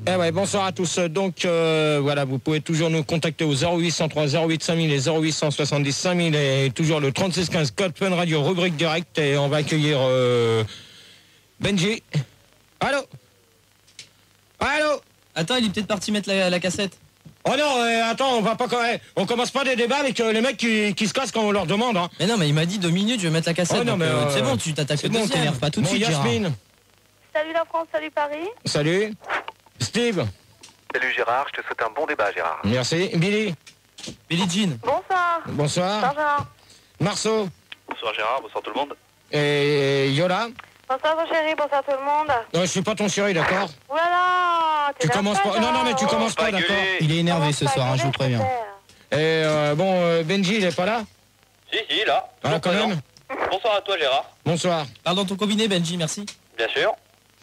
Eh ouais, bonsoir à tous. Donc voilà, vous pouvez toujours nous contacter au 0803 08 5000 et 0870 5000 et toujours le 3615 code Fun Radio rubrique direct et on va accueillir Benji. Allô? Allô? Attends, il est peut-être parti mettre la cassette. Oh non, attends, on commence pas des débats avec les mecs qui se cassent quand on leur demande. Hein. Mais non, mais il m'a dit 2 minutes, je vais mettre la cassette. Oh non, mais c'est bon, tu t'attaques c'est le bon, deuxième. t'énerve Pas tout de suite, Yasmine. Gérard. Salut la France, salut Paris. Salut. Steve. Salut Gérard, je te souhaite un bon débat Gérard. Merci. Billy. Billie Jean. Bonsoir. Bonsoir. Bonsoir. Marceau. Bonsoir Gérard, bonsoir tout le monde. Et Yola. Bonsoir mon chéri, bonsoir tout le monde. Non, je suis pas ton chéri, d'accord? Voilà. Tu commences pas. Non, mais tu commences pas, d'accord? Il est énervé ce soir, hein, je vous préviens. Et Benji, il est pas là? Si, là. Ah, quand même. Bonsoir à toi, Gérard. Bonsoir. Parle dans ton combiné, Benji, merci. Bien sûr.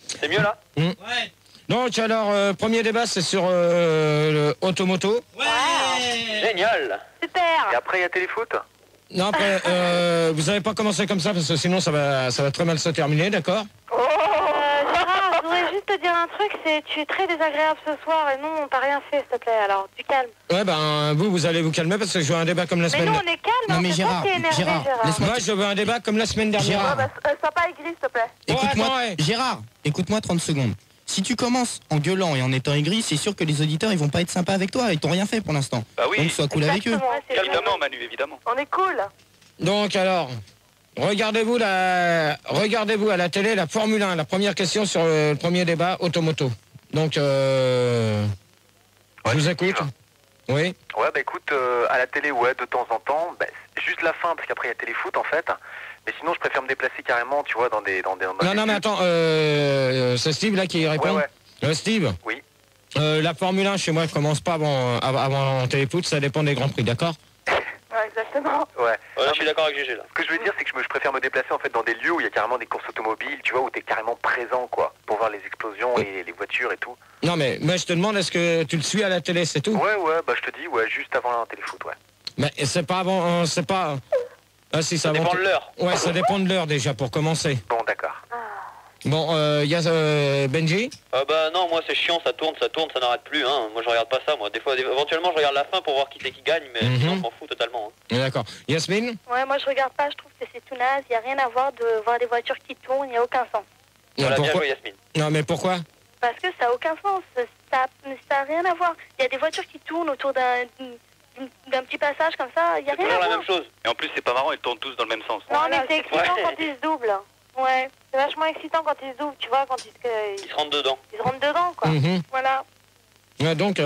C'est mieux, là? Ouais. Donc, alors, premier débat, c'est sur le automoto. Ouais. Génial. Super. Et après il y a téléfoot. Non, après, vous avez pas commencé comme ça, parce que sinon, ça va très mal se terminer, d'accord? Gérard, je voudrais juste te dire un truc, c'est tu es très désagréable ce soir et nous on t'a rien fait s'il te plaît, alors tu calmes. Ouais, ben, vous allez vous calmer, parce que je veux un débat comme la Mais semaine nous on est calme, Non, mais on sait Gérard, pas que t'es énervé Gérard, Gérard. Moi, je veux un débat comme la semaine dernière. Gérard. Sois pas aigri s'il te plaît. Écoute-moi, attends, ouais. Gérard, écoute-moi 30 secondes. Si tu commences en gueulant et en étant aigri, c'est sûr que les auditeurs ils vont pas être sympas avec toi, ils t'ont rien fait pour l'instant. Bah oui. Donc sois cool avec eux. Exactement, c'est Calmement bien. Manu, évidemment. On est cool. Donc, alors, regardez-vous à la télé la Formule 1, la première question sur le premier débat automoto. Donc, je vous écoute. Steve. Oui. Ouais bah écoute, à la télé ouais de temps en temps, bah, c'est juste la fin parce qu'après il y a téléfoot en fait. Mais sinon je préfère me déplacer carrément, tu vois, dans des Non, des mais bus. attends, c'est Steve là qui répond. Ouais. Steve. Oui. La Formule 1 chez moi elle commence pas avant téléfoot, ça dépend des grands prix, d'accord? Ouais, exactement. Ouais. Ouais, je suis d'accord avec GG, là. Ce que je veux dire c'est que je préfère me déplacer en fait dans des lieux où il y a carrément des courses automobiles, tu vois, où t'es carrément présent quoi, pour voir les explosions et les voitures et tout. Non, mais je te demande, est-ce que tu le suis à la télé, c'est tout? Ouais bah je te dis, ouais, juste avant la téléfoot, ouais. Mais c'est pas avant, c'est pas... Ah si, Ça avant... dépend de l'heure. Ouais, ça dépend de l'heure déjà, pour commencer. Bon d'accord. Bon, il y a Benji. Bah non, moi c'est chiant, ça tourne, ça n'arrête plus, hein. Moi je regarde pas ça, moi. Des fois, éventuellement, je regarde la fin pour voir qui c'est qui gagne, mais sinon, je m'en fous totalement. Hein. D'accord. Yasmine. Ouais, moi je regarde pas, je trouve que c'est tout naze, il y a rien à voir de voir des voitures qui tournent, il y a aucun sens. Voilà, bien Pourquoi? joué, Yasmine. Non, mais pourquoi? Parce que ça a aucun sens, ça a rien à voir. Il y a des voitures qui tournent autour d'un petit passage comme ça, il y a C'est rien à toujours la voir. même chose. Et en plus c'est pas marrant, ils tournent tous dans le même sens. Non, mais c'est excitant Ouais. quand ils se doublent. Ouais, c'est vachement excitant quand ils se doublent, tu vois, quand Ils se rentrent dedans. ils se rentrent dedans, quoi. Mhm. Voilà. Ouais, donc,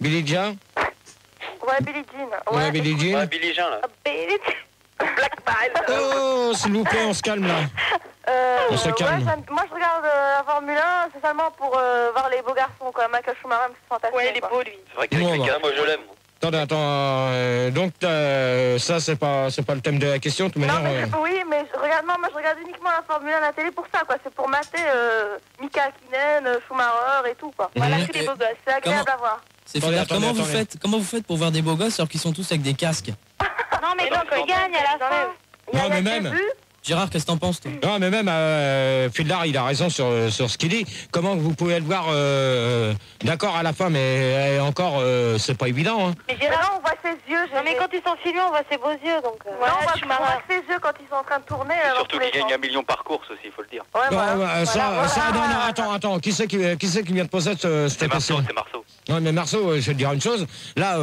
Billy Jean. Ouais, Billie Jean. Ouais, Billie Jean. Ouais, Billy Jean, là. Billie Jean. Black Bile. Oh, s'il vous plaît, on se calme là. On se calme. Moi, je regarde la Formule 1, c'est seulement pour voir les beaux garçons, quoi. Michael Schumacher, c'est fantastique. Ouais, il est beau, lui. C'est vrai que Non, les gars, moi je l'aime. Attends, donc ça c'est pas le thème de la question, de toute Non, manière. mais oui, mais moi je regarde uniquement la Formule 1 à la télé pour ça, quoi. C'est pour mater Mika Hakkinen, Schumacher et tout, quoi. Voilà, Mhm. que des beaux gosses. C'est agréable à voir. C'est Attendez, fier. attendez, Comment vous faites pour voir des beaux gosses alors qu'ils sont tous avec des casques? Non, mais quand ils gagnent à la fin, il y a Non, mais des même. buts. Gérard, qu'est-ce que t'en penses, toi? Non, mais même Fildar, il a raison sur ce qu'il dit. Comment vous pouvez le voir d'accord à la fin, mais encore c'est pas évident. Hein. Mais Gérard, on voit ses yeux. Non, mais quand ils sont filmés, on voit ses beaux yeux, donc. Non, on voit ses yeux quand ils sont en train de tourner. Et surtout qu'ils gagnent 1 million par course aussi, il faut le dire. Ouais, Non, voilà. non, attends, qui c'est qui vient de poser cette question? C'est Marceau. Non, mais Marceau, je vais te dire une chose. Là,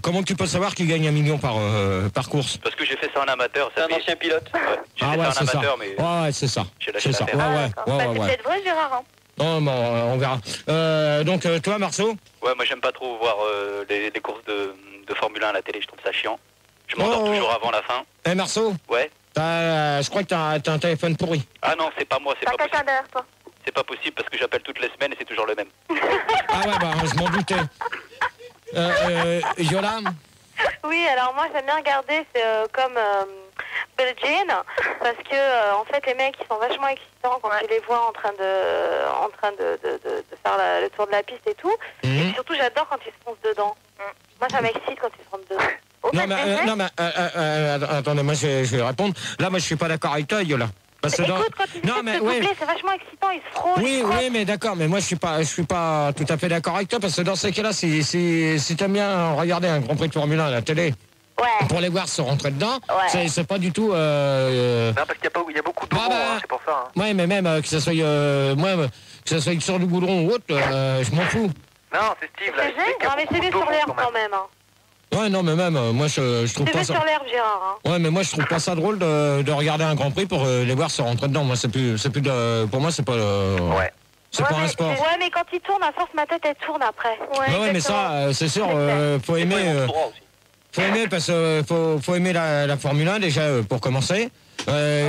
comment tu peux savoir qu'il gagne 1 million par course? Parce que j'ai fait ça en amateur. C'est un ancien pilote. Ouais, j'ai fait ça en c'est ça. amateur, mais Ouais, c'est ça. j'ai lâché C'est ça. l'affaire. Ouais. C'est peut-être vrai, Gérard. Hein. Non, mais on verra. Donc, toi, Marceau? Ouais, moi j'aime pas trop voir les courses de Formule 1 à la télé, je trouve ça chiant. Je m'endors toujours avant la fin. Eh, Marceau? Ouais. Je crois que t'as un téléphone pourri. Ah non, c'est pas moi, c'est T'as pas quelqu'un possible. derrière toi. C'est pas possible parce que j'appelle toutes les semaines et c'est toujours le même. Ah ouais, bah, je m'en doutais. Yola? Oui, alors moi j'aime bien regarder, c'est comme Billie Jean, parce que en fait les mecs ils sont vachement excitants quand tu les vois en train de faire le tour de la piste et tout. Et surtout j'adore quand ils se foncent dedans. Moi ça m'excite quand ils se rentrent dedans. Non, mais attendez, moi je vais répondre. Là, moi je suis pas d'accord avec toi, Yola. Parce que Écoute, quand ils essaient de se doubler, c'est vachement excitant, ils se frôlent. Oui, mais d'accord, mais moi je suis pas tout à fait d'accord avec toi, parce que dans ces cas-là, si t'aimes bien regarder un Grand Prix de Formule 1 à la télé, pour les voir se rentrer dedans, c'est pas du tout... Non, parce qu'il y a beaucoup d'eau, c'est pour ça. Ouais, mais même que ça soit que ça soit sur le goudron ou autre, je m'en fous. Non, c'est Steve, là. Non, mais c'est sur l'herbe quand même. Ouais, non, mais même, moi je trouve pas ça... sur l'herbe, Gérard. Ouais, mais moi je trouve pas ça drôle de regarder un Grand Prix pour les voir se rentrer dedans. Moi, c'est plus pour moi, c'est pas... C'est pas un sport. Ouais, mais quand il tourne, à force, ma tête, elle tourne après. Ouais, mais ça, c'est sûr, faut aimer... Faut aimer, parce que faut aimer la Formule 1 déjà, pour commencer.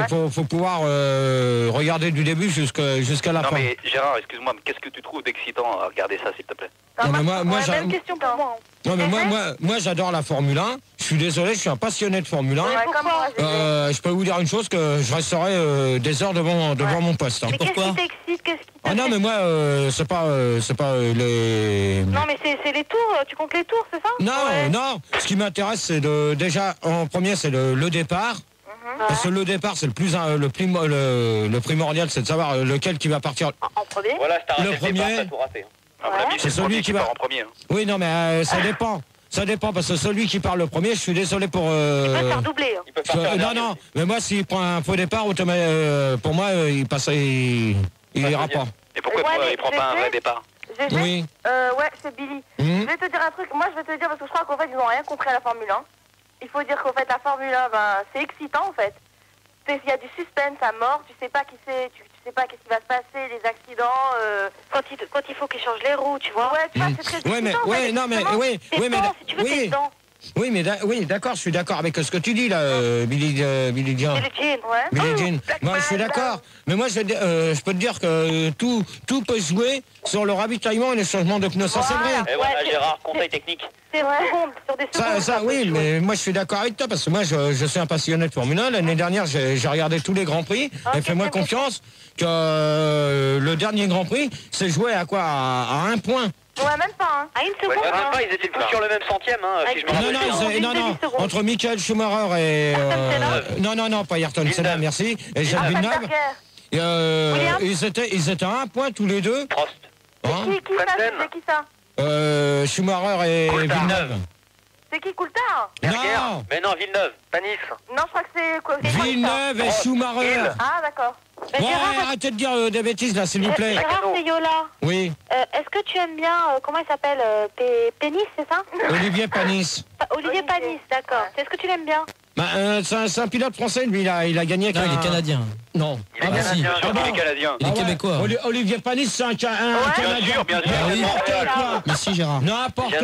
Faut pouvoir regarder du début jusqu'à la fin. Non mais Gérard, excuse-moi, mais qu'est-ce que tu trouves d'excitant à regarder ça, s'il te plaît? Non, mais moi j'ai même question pour moi. Non, mais moi j'adore la Formule 1. Je suis désolé, je suis un passionné de Formule 1. Je peux vous dire une chose, que je resterai des heures devant mon poste. Mais pourquoi? Qu'est-ce qui t'excite? Ah non, mais moi c'est pas les... Non, mais c'est les tours, tu comptes les tours, c'est ça? Non, ce qui m'intéresse, c'est déjà en premier, c'est le départ. Parce que le départ, c'est le primordial, c'est de savoir lequel qui va partir en premier. Voilà, le premier. C'est celui qui va en premier. Oui, non, mais ça dépend. Ça dépend, parce que celui qui part le premier, je suis désolé pour... Il peut faire doubler. Non, mais moi, s'il prend un faux départ, pour moi, il passe, il ira pas. Et pourquoi il prend pas un vrai départ? Oui. Ouais, c'est Billy. Je vais te dire un truc. Moi, je vais te dire, parce que je crois qu'en fait, ils n'ont rien compris à la Formule 1. Il faut dire qu'en fait, la Formule 1, c'est excitant, en fait. Il y a du suspense à mort. Tu sais pas qui c'est, tu sais pas qu'est-ce qui va se passer, les accidents. Quand il faut qu'ils changent les roues, tu vois. Ouais, tu vois, c'est très excitant. Oui, d'accord, je suis d'accord avec ce que tu dis là, Billy Jean. Billy Jean. Moi, je suis d'accord. Mais moi, je peux te dire que tout peut jouer sur le ravitaillement et le changement de pneus. Ça, c'est vrai. Et voilà, Gérard, conseil technique. C'est vrai. Sur des secondes. Ça, oui, mais moi, je suis d'accord avec toi, parce que moi, je suis un passionné de Formule 1. L'année dernière, j'ai regardé tous les Grands Prix. Et fais-moi confiance que le dernier Grand Prix, c'est joué à quoi? À 1 point. Ouais, même pas, À une seconde. Même pas, ils étaient tous sur le même centième, si je me rappelle. Non, entre Michael Schumacher et... Non, pas Ayrton Senna, merci. Et Jacques Villeneuve. Ils étaient à 1 point tous les deux. Prost. C'est qui ça? Schumacher et Villeneuve. C'est qui Coulthard? Non. Mais non, Villeneuve. Panis. Non, je crois que c'est quoi? Villeneuve et Schumacher. Ah, d'accord. Ouais, arrêtez de dire des bêtises là, s'il vous plaît. Gérard, c'est Yola. Oui. Est-ce que tu aimes bien, comment il s'appelle, Pénis, c'est ça? Olivier Panis. Olivier Panis, d'accord. Est-ce que tu l'aimes bien? C'est un pilote français, lui, il a gagné avec Non, il est canadien. Non. Il est canadien, il est canadien. Il est québécois. Olivier Panis, c'est un Canadien. Bien sûr. N'importe quoi. Mais si, Gérard. N'importe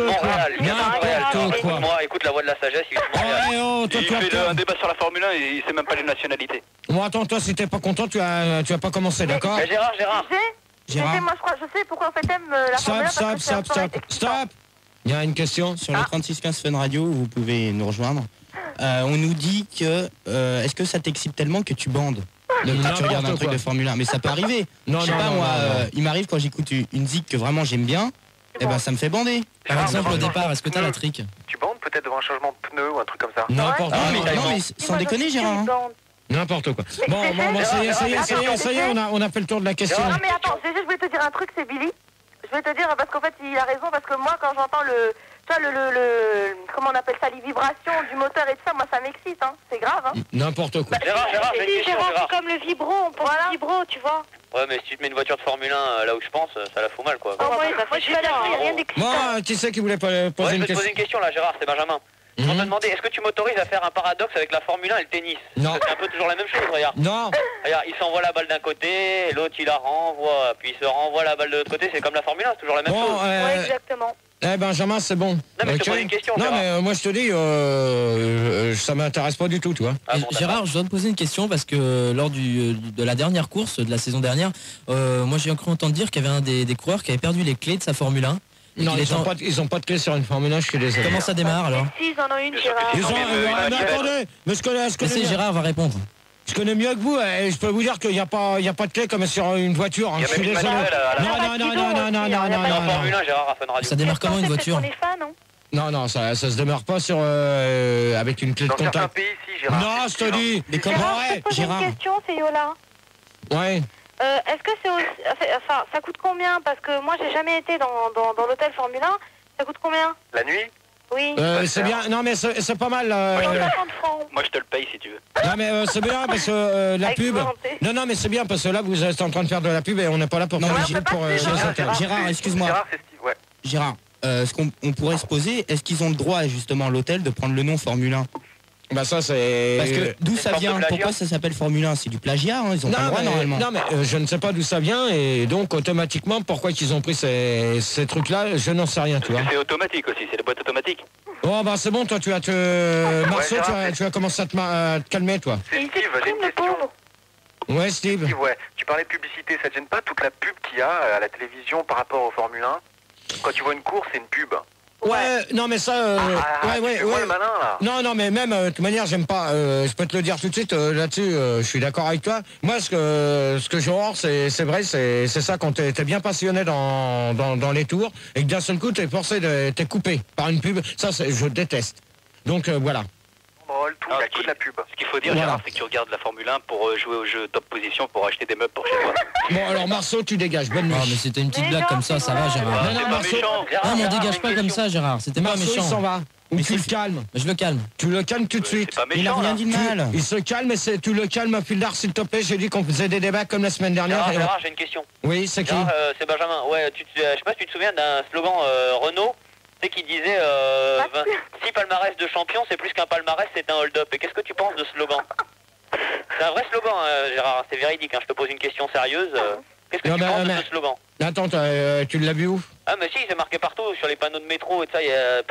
quoi. Moi, écoute la voix de la sagesse, il Il fait un débat sur la Formule 1 et il sait même pas les nationalités. Bon, attends, toi, si t'es pas content, tu vas pas commencer, d'accord? Gérard. Je sais, moi, je sais pourquoi en fait t'aimes la Formule 1. Stop. Il y a une question sur le 3615 Fun Radio, vous pouvez nous rejoindre. On nous dit que est-ce que ça t'excite tellement que tu bandes quand tu regardes un truc de Formule 1? Mais ça peut arriver. Je sais pas, moi, il m'arrive quand j'écoute une zik que vraiment j'aime bien, et ben ça me fait bander. Par exemple, au départ, est-ce que t'as la trick? Tu bandes peut-être devant un changement de pneu ou un truc comme ça? N'importe quoi. Non, mais sans déconner, Gérard. N'importe quoi. Bon, ça y est, on a fait le tour de la question. Non, mais attends, je voulais te dire un truc, c'est Billy. Je vais te dire, parce qu'en fait, il a raison, parce que moi, quand j'entends comment on appelle ça, les vibrations du moteur et tout ça, moi, ça m'excite, hein. C'est grave, hein. N'importe quoi. Gérard, j'ai une question, Gérard. C'est comme le vibro, on pense au vibro, tu vois. Ouais, mais si tu te mets une voiture de Formule 1 là où je pense, ça la fout mal, quoi. Moi, je suis d'accord, il n'y a rien d'excitant. Moi, qui c'est qui voulait poser je vais une te poser question? une question, là, Gérard, c'est Benjamin. On m'a demandé, est-ce que tu m'autorises à faire un paradoxe avec la Formule 1 et le tennis? Non. C'est un peu toujours la même chose, regarde. Non. Regarde, il s'envoie la balle d'un côté, l'autre il la renvoie, puis il se renvoie la balle de l'autre côté, c'est comme la Formule 1, c'est toujours la même chose. Ouais, exactement. Benjamin, c'est bon. Non, mais je te pose une question, Non, Gérard. mais moi, je te dis, ça m'intéresse pas du tout, tu vois. Ah bon, Gérard, je dois te poser une question parce que lors de la dernière course de la saison dernière, moi j'ai cru entendre dire qu'il y avait un des coureurs qui avait perdu les clés de sa Formule 1. Non, ils ont pas de clé sur une Formule 1, je suis désolé. Comment ça démarre alors? Si, ils en ont une, Gérard. Mais attendez, mais je connais Gérard va répondre. Je connais mieux que vous, et je peux vous dire qu'il n'y a pas de clé comme sur une voiture. Il y a Je suis même une désolé. manuelle à la Non. En Formule 1, Gérard, à Fun Radio. Ça démarre comment une voiture? Pour les fans, non? Non, ça se demeure pas sur avec une clé de contact. Dans certains pays, si, Gérard. Non, je te dis. Mais comment Gérard, une question, c'est Yola. Ouais. Est-ce que c'est aussi... Enfin, ça coûte combien? Parce que moi, j'ai jamais été dans l'hôtel Formule 1. Ça coûte combien? La nuit? Oui. C'est bien. Non, mais c'est pas mal. Moi, je te le paye si tu veux. Non, mais c'est bien parce que la pub. Non, mais c'est bien parce que là, vous êtes en train de faire de la pub et on n'est pas là pour faire de la pub pour Gérard, excuse-moi. Gérard, c'est Steve, ouais. Gérard, ce qu'on pourrait se poser, est-ce qu'ils ont le droit, justement, à l'hôtel, de prendre le nom Formule 1? Bah ça c'est... Parce que d'où ça vient? Pourquoi ça s'appelle Formule 1? C'est du plagiat, hein, ils ont pas le droit normalement. Non mais je ne sais pas d'où ça vient et donc automatiquement pourquoi ils ont pris ces trucs-là, je n'en sais rien, tu vois. C'est automatique aussi, c'est des boîtes automatiques. Oh bah c'est bon, toi tu vas te... Marceau, tu vas commencer à te calmer, toi. C'est Steve, j'ai une question. Ouais, Steve. Ouais, tu parlais de publicité, ça te gêne pas toute la pub qu'il y a à la télévision par rapport au Formule 1? Quand tu vois une course, c'est une pub. Ouais, non mais ça... ouais. Le malin, là. Non, mais même, de toute manière, j'aime pas... je peux te le dire tout de suite, là-dessus, je suis d'accord avec toi. Moi, ce que j'ai horreur, c'est vrai, c'est ça, quand t'es bien passionné dans les tours, et que d'un seul coup, t'es forcé t'es coupé par une pub, ça, je déteste. Donc, voilà. Tout, il y a que de la pub. Ce qu'il faut dire, Gérard, c'est que tu regardes la Formule 1 pour jouer au jeu top position, pour acheter des meubles pour chez toi. Bon, alors Marceau, tu dégages. Bonne nuit. Non, mais c'était une petite blague comme ça va, Gérard. Non, Marceau. Non, mais on dégage pas comme ça, Gérard. C'était pas méchant. Il s'en va. Ou tu le calmes. Je le calme. Tu le calmes tout de suite. Il a rien dit de mal. Il se calme, mais tu le calmes, Fildar, s'il te plaît. J'ai dit qu'on faisait des débats comme la semaine dernière. Gérard, j'ai une question. Oui, c'est qui? C'est Benjamin. Ouais, je sais pas si tu te souviens d'un slogan Renault, tu sais, qui disait 6 palmarès de champion, c'est plus qu'un palmarès, c'est un hold-up. Et qu'est-ce que tu penses de ce slogan? C'est un vrai slogan, Gérard, c'est véridique. Je te pose une question sérieuse. Qu'est-ce que tu penses de ce slogan? Attends, tu l'as vu où? Ah mais si, c'est marqué partout, sur les panneaux de métro et tout ça, il y a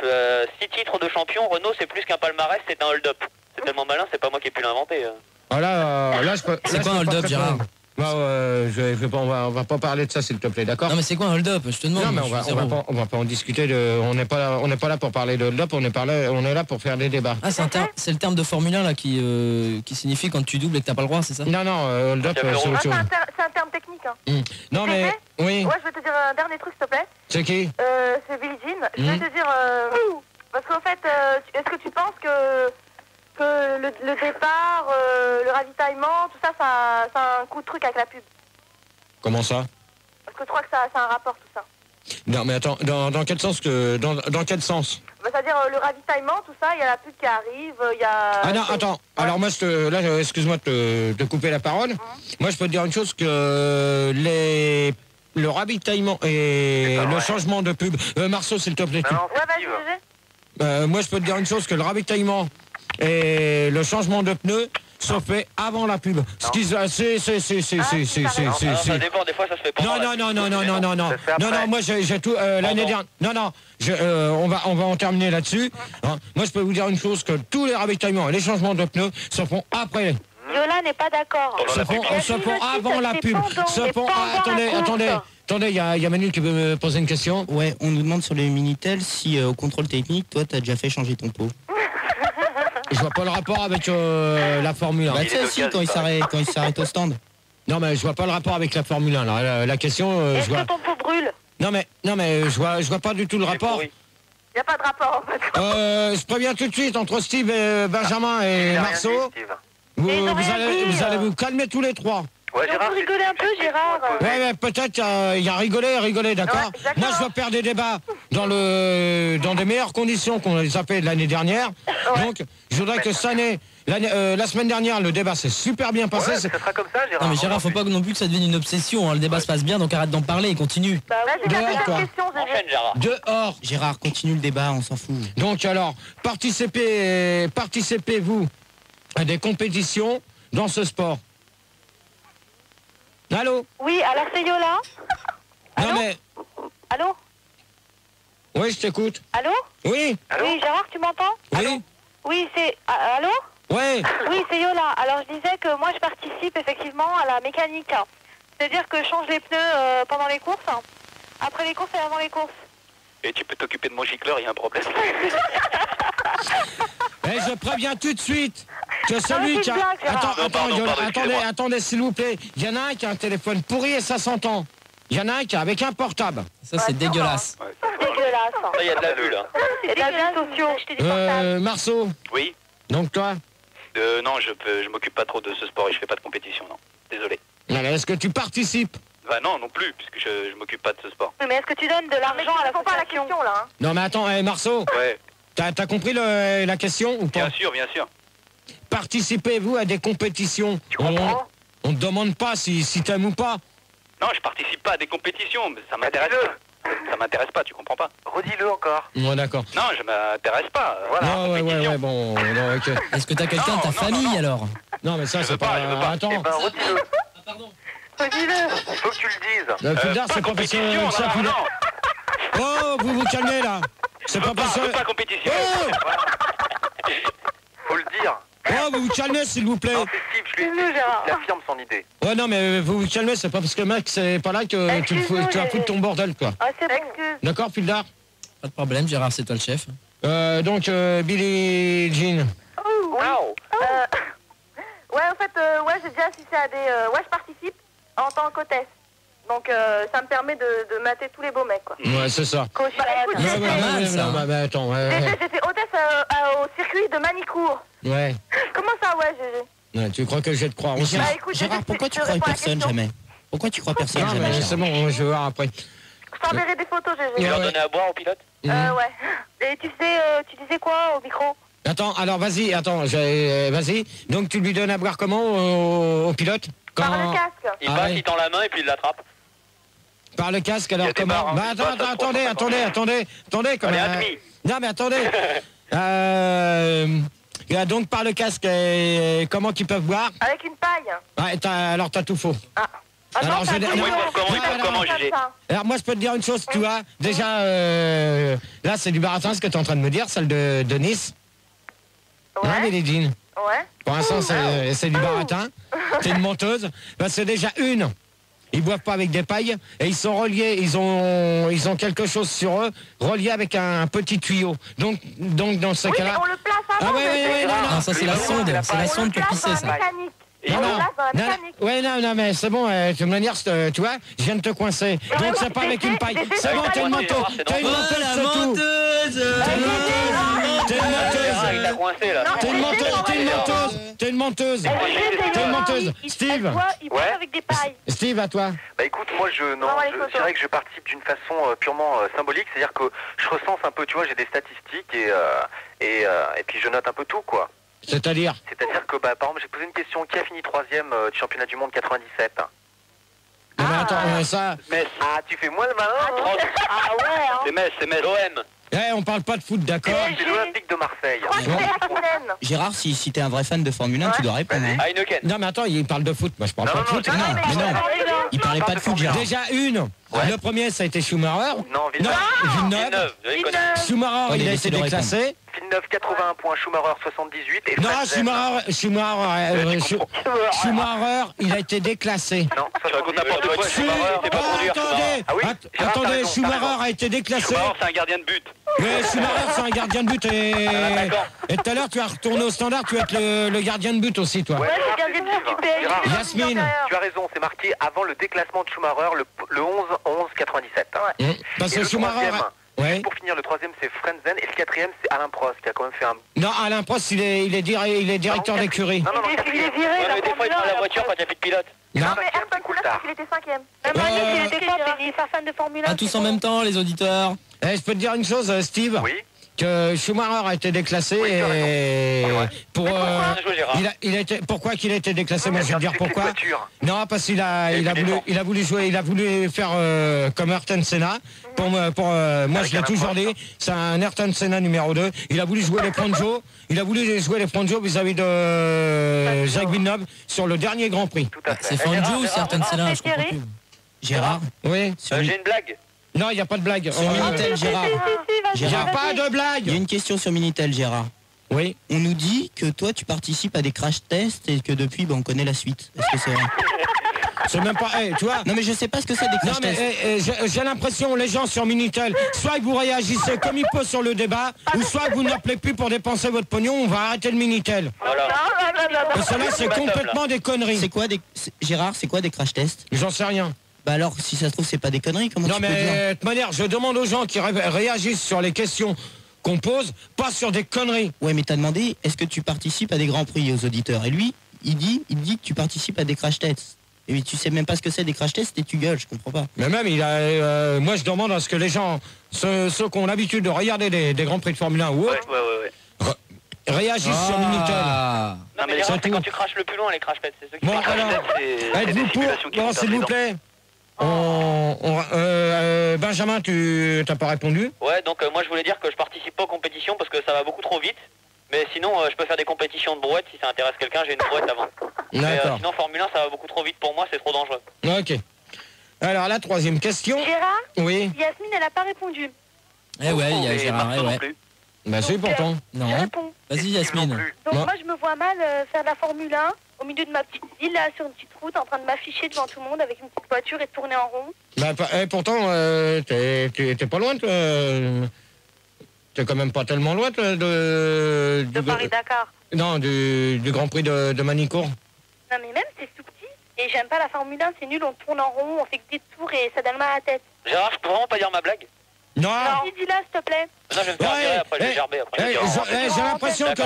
6 titres de champion, Renault c'est plus qu'un palmarès, c'est un hold-up. C'est tellement malin, c'est pas moi qui ai pu l'inventer. Ah là, je peux... C'est quoi un hold-up, Gérard? On va pas parler de ça, s'il te plaît, d'accord? Non mais c'est quoi un hold-up? Je te demande. Non mais on va pas en discuter. On n'est pas là pour parler de hold-up. On est là pour faire des débats. Ah c'est le terme de Formule 1 là qui signifie quand tu doubles et que t'as pas le droit, c'est ça? Non, hold-up c'est autre chose. C'est un terme technique. Hein. Non mais oui. Ouais, je vais te dire un dernier truc, s'il te plaît. C'est qui? C'est Billie Jean. Je vais te dire parce qu'en fait, est-ce que tu penses que le départ, le ravitaillement, tout ça, ça a un coup de truc avec la pub? Comment ça? Parce que je crois que ça a un rapport, tout ça. Non mais attends, dans quel sens dans quel sens? C'est-à-dire le ravitaillement, tout ça, il y a la pub qui arrive, il y a... Ah non, attends, alors moi, excuse-moi de te couper la parole. Moi, je peux te dire une chose, que le ravitaillement et le changement de pub... Marceau, s'il te plaît. Moi, je peux te dire une chose, que le ravitaillement et le changement de pneus se fait avant la pub. Ce qui ça dépend, des fois ça se fait pas. Non, moi j'ai tout l'année dernière. On va en terminer là-dessus. Moi je peux vous dire une chose, que tous les ravitaillements et les changements de pneus se font après. Yola n'est pas d'accord. Se font avant la pub. Attendez, il y a Manu qui veut me poser une question. Ouais, on nous demande sur les Minitel si au contrôle technique, toi t'as déjà fait changer ton pot. Je vois pas le rapport avec la Formule 1. Bah tu sais aussi quand il s'arrête au stand. Non mais je vois pas le rapport avec la Formule 1 là. La question Est-ce que ton pot brûle? Non mais je vois pas du tout le rapport. Il n'y a pas de rapport en fait. Je préviens tout de suite, entre Steve et Benjamin et Marceau, vous allez vous calmer tous les trois. Ouais, on peut rigoler un peu, Gérard. Ouais, peut-être il y a rigoler, d'accord. Moi, je veux faire des débats dans des meilleures conditions qu'on les a fait l'année dernière. Donc, je voudrais que cette année, la semaine dernière, le débat s'est super bien passé. Ouais, ça sera comme ça, Gérard. Non, mais Gérard, faut pas non plus que ça devienne une obsession. Le débat se passe bien, donc arrête d'en parler et continue. Dehors, toi. Enchaîne, Gérard. Dehors. Gérard, continue le débat, on s'en fout. Donc, alors, participez-vous à des compétitions dans ce sport? Allô? Oui, alors c'est Yola. Allô? Non mais... Allô? Oui, je t'écoute. Allô? Oui? Allô? Oui, Gérard, tu m'entends? Oui? Oui, c'est... Allô? Oui? Oui, c'est Yola. Alors, je disais que moi, je participe effectivement à la mécanique. C'est-à-dire que je change les pneus pendant les courses, après les courses et avant les courses. Et tu peux t'occuper de mon gicleur, il y a un problème. Je préviens tout de suite que celui qui a... Attendez, s'il vous plaît. Il y en a un qui a un téléphone pourri et ça s'entend. Il y en a un qui est avec un portable. Ça, c'est dégueulasse. C'est dégueulasse. Il y a de la vue, là. C'est de la vue sociaux. Marceau. Oui. Donc toi? Non, je m'occupe pas trop de ce sport et je fais pas de compétition, non. Désolé. Est-ce que tu participes? Bah non, non plus, puisque je m'occupe pas de ce sport. Mais est-ce que tu donnes de l'argent à la question là hein? Non mais attends, Marceau. Ouais. T'as compris la question ou pas? Bien sûr, bien sûr. Participez-vous à des compétitions? Tu comprends? On te demande pas si t'aimes ou pas. Non, je participe pas à des compétitions, mais ça m'intéresse pas. Ça m'intéresse pas, tu comprends pas? Redis-le encore. Ouais, d'accord. Non, je m'intéresse pas. Voilà. Non, ouais, bon, non, ok. Est-ce que t'as quelqu'un de ta famille alors? Non, mais ça, c'est pas... Attends. Eh ben, redis-le. Redis-le. Il faut que tu le dises. Pudard, c'est pas possible. Oh, vous vous calmez, là. C'est pas possible. Pas compétition. Oh, Faut le dire. oh, vous vous calmez, s'il vous plaît. Non, c'est Steve, je lui ai dit. Il affirme son idée. Ouais, non, mais vous vous calmez, c'est pas parce que le mec, c'est pas là que tu vas foutre ton bordel, quoi. Ah, c'est bon. Excuse. D'accord, Pudard? Pas de problème, Gérard, c'est toi le chef. Donc, Billie Jean. Wow. Ouais, en fait, ouais, j'ai déjà assisté à des... ouais, je participe en tant qu'hôtesse. Donc, ça me permet de mater tous les beaux mecs, quoi. Ouais, c'est ça. Bah, écoute, Ouais, attends, j'étais hôtesse au circuit de Manicourt. Ouais. Comment ça, ouais, GG? Ouais, tu crois que je vais te croire aussi? Bah, écoute, Gérard, pourquoi tu crois personne jamais? Pourquoi tu crois personne Non, jamais, mais Gérard? c'est bon, je vais voir après. Je t'enverrai des photos, GG. Tu leur donnais à boire au pilote? Ouais. Et tu disais quoi au micro? Attends, alors vas-y, vas-y. Donc tu lui donnes à boire comment au pilote? Par le casque. Il passe, il tend la main et puis il l'attrape. Par le casque, alors comment? Bah attendez, quand Allez, même. admis. Non mais attendez. Donc par le casque, comment qu'ils peuvent boire? Avec une paille. Ouais, alors t'as tout faux. Ah. Alors, Attends, comment, GG? Alors moi je peux te dire une chose, tu vois. Déjà, là c'est du baratin ce que tu es en train de me dire, celle de Nice. Ouais. Hein, Billie Jean? Ouais. Pour l'instant, c'est du baratin. T'es une menteuse. Ben, c'est déjà une. Ils boivent pas avec des pailles et ils sont reliés. Ils ont quelque chose sur eux, relié avec un petit tuyau. Donc dans ce cas-là. On le place avant. Ah ouais, Non, ça c'est la sonde. C'est la sonde pour pisser, ça. Non, mais c'est bon, de toute manière, tu vois, je viens de te coincer. Donc c'est pas avec une paille. C'est bon, t'es une menteuse. T'es une menteuse, c'est tout. T'es une menteuse. Il t'a coincé, là. T'es une menteuse. Steve. Il boit avec des pailles. Steve, à toi. Bah écoute, moi je dirais que je participe d'une façon purement symbolique, c'est-à-dire que je recense un peu, tu vois, j'ai des statistiques et puis je note un peu tout, quoi. C'est-à-dire que, bah, par exemple, j'ai posé une question, qui a fini 3e du championnat du monde 97? Non, mais attends, ça... Metz. Ah, tu fais moins le malin. Ah ouais, hein. C'est Metz. L'OM. On parle pas de foot, d'accord? C'est l'Olympique de Marseille. Gérard, si t'es un vrai fan de Formule 1, tu dois répondre. Hein. Heineken. Non, mais attends, il parle de foot. Moi, je parle pas de foot. Mais non. Il parlait pas de foot, Gérard. Déjà une. Le premier, ça a été Schumacher. Non, Villeneuve. Schumacher, il a été déclassé. Villeneuve 81 points, Schumacher 78 et non, Schumacher, il a été déclassé. Non, tu racontes n'importe quoi. Schumacher, c'est pas conduire. Attendez, Schumacher a été déclassé. Schumacher, c'est un gardien de but. Oui, Schumacher, c'est un gardien de but et tout à l'heure, tu as retourné au standard, tu vas être le gardien de but aussi, toi. Ouais, le gardien de but du PSG. Yasmine. Tu as raison, c'est marqué avant le déclassement de Schumacher, le 11-11-97. Parce que Schumacher... Ouais. Pour finir, le 3e c'est Frenzen et le 4e c'est Alain Prost qui a quand même fait un... Non, Alain Prost, il est directeur d'écurie. Non, il est viré. Mais des fois il prend la voiture quand il n'y a plus de pilote. Non, mais Ayrton Senna, il était 5e. Il était top, il est pas fan de Formule 1. Ah, tous en même temps, les auditeurs. Je peux te dire une chose, Steve? Oui. Que Schumacher a été déclassé pourquoi qu'il a été déclassé? Moi je vais te dire pourquoi. Non, parce qu'il a voulu jouer, il a voulu faire comme Ayrton Senna. Moi je l'ai toujours dit, c'est un Ayrton Senna numéro 2. Il a voulu jouer les Pronjo. Vis-à-vis de Jacques Villeneuve sur le dernier Grand Prix. C'est Fangio ou c'est Ayrton Senna? Je comprends plus. Gérard? Oui. J'ai une blague. Non, il n'y a pas de blague. Sur Minitel, Gérard. Il n'y a pas de blague. Il y a une question sur Minitel, Gérard. Oui. On nous dit que toi, tu participes à des crash tests et que depuis, on connaît la suite. Est-ce que c'est vrai? C'est même pas... tu vois. Non, mais je sais pas ce que c'est des crash tests. J'ai l'impression, les gens sur Minitel, soit que vous réagissez comme il peut sur le débat, ou soit que vous n'appelez plus pour dépenser votre pognon, on va arrêter le Minitel. Voilà. Parce que là, c'est complètement des conneries. C'est quoi Gérard, c'est quoi des crash tests? J'en sais rien. Bah alors, si ça se trouve, c'est pas des conneries, comment tu peux dire? Non mais, de toute manière, je demande aux gens qui réagissent sur les questions qu'on pose, pas sur des conneries. Ouais, mais t'as demandé, est-ce que tu participes à des grands prix aux auditeurs? Et lui, il dit que tu participes à des crash tests. Et tu sais même pas ce que c'est des crash tests et tu gueules, je comprends pas. Mais même, moi je demande à ce que les gens, ceux qui ont l'habitude de regarder des grands prix de Formule 1 ou autre, réagissent sur Minitel. Non mais c'est quand tu craches le plus loin les crash tests, c'est ceux qui bon, alors, êtes-vous pour, s'il vous plaît, Benjamin, tu t'as pas répondu? Ouais, donc moi je voulais dire que je participe pas aux compétitions parce que ça va beaucoup trop vite. Mais sinon, je peux faire des compétitions de brouette si ça intéresse quelqu'un, j'ai une brouette avant. Mais sinon, Formule 1, ça va beaucoup trop vite pour moi, c'est trop dangereux. Ok. Alors, la troisième question. Gérard? Oui. Yasmine, elle a pas répondu. Eh ouais, il y a Gérard, non plus. Bah si, pourtant. Non. Vas-y, Yasmine. Donc moi, je me vois mal faire de la Formule 1 au milieu de ma petite ville, là, sur une petite route, en train de m'afficher devant tout le monde avec une petite voiture et de tourner en rond. Bah, pourtant, t'es pas loin, toi. T'es quand même pas tellement loin de Paris-Dakar. Non, du Grand Prix de Manicourt. Non mais même c'est tout petit et j'aime pas la Formule 1, c'est nul, on tourne en rond, on fait que des tours et ça donne mal à la tête. Gérard, je peux vraiment pas dire ma blague? Non. Dis-la s'il te plaît. Non, je vais me faire virer, après je vais gerber. J'ai l'impression que...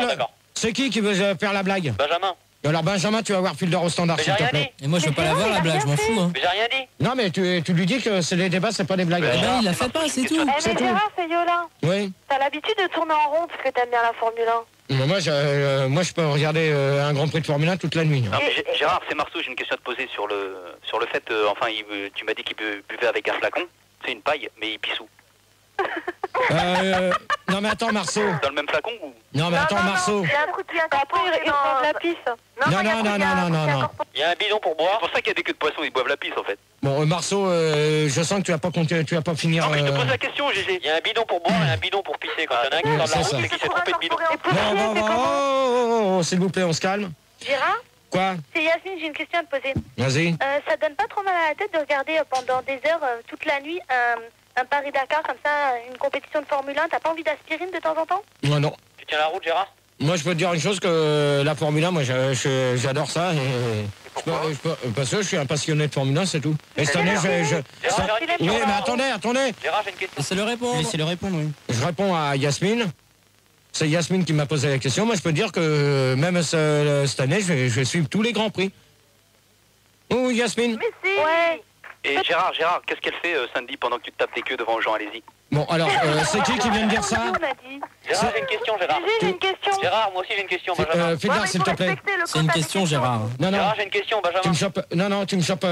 C'est qui veut faire la blague? Benjamin. Alors Benjamin, tu vas voir Phil d'or au standard, s'il te plaît. Et moi je veux pas la voir la blague, je m'en fous. Hein. Mais j'ai rien dit. Non mais tu lui dis que c'est des débats, c'est pas des blagues. Eh ben il la fait pas, c'est tout. Mais Gérard, c'est Yola. Oui. T'as l'habitude de tourner en rond parce que t'aimes bien la Formule 1. Moi je peux regarder un Grand Prix de Formule 1 toute la nuit. Non, mais Gérard, c'est Marceau, j'ai une question à te poser sur le fait, tu m'as dit qu'il buvait avec un flacon, c'est une paille, mais il pisse où? Non mais attends Marceau. Dans le même flacon ou? Non mais attends Marceau. Il y a un coup de pied après il prend de la pisse. Non. Il y a un bidon pour boire. C'est pour ça qu'il y a des queues de poisson, ils boivent la pisse en fait. Bon Marceau, je sens que tu vas pas compter, tu vas pas finir. Non mais je te pose la question, GG. Il y a un bidon pour boire et un bidon pour pisser. Quand il y en a un qui sort de la route, c'est qu'il s'est trompé de bidon. Oh, s'il vous plaît, on se calme. Gérard? Quoi? C'est Yasmine, j'ai une question à te poser. Vas-y. Ça donne pas trop mal à la tête de regarder pendant des heures, toute la nuit, un Paris-Dakar comme ça, une compétition de Formule 1, t'as pas envie d'aspirine de temps en temps? Non. Tu tiens la route, Gérard? Moi, je peux te dire une chose, que la Formule 1, moi, j'adore ça. Parce que je suis un passionné de Formule 1, c'est tout. Et cette année, Oui, mais attendez. Gérard, j'ai une question. Laissez-le répondre, oui. Je réponds à Yasmine. C'est Yasmine qui m'a posé la question. Moi, je peux te dire que même cette année, je vais suivre tous les Grands Prix. Oh, Yasmine? Mais si. Ouais. Et Gérard, qu'est-ce qu'elle fait samedi pendant que tu te tapes des queues devant Jean? Allez-y. Bon, alors, c'est qui vient de dire ça? Gérard, j'ai une question, Gérard. J'ai une question. Gérard, moi aussi j'ai une question, Benjamin. Fais gaffe, s'il te plaît. C'est une question, Gérard. Non. Gérard, j'ai une question, Benjamin. Tu me chopes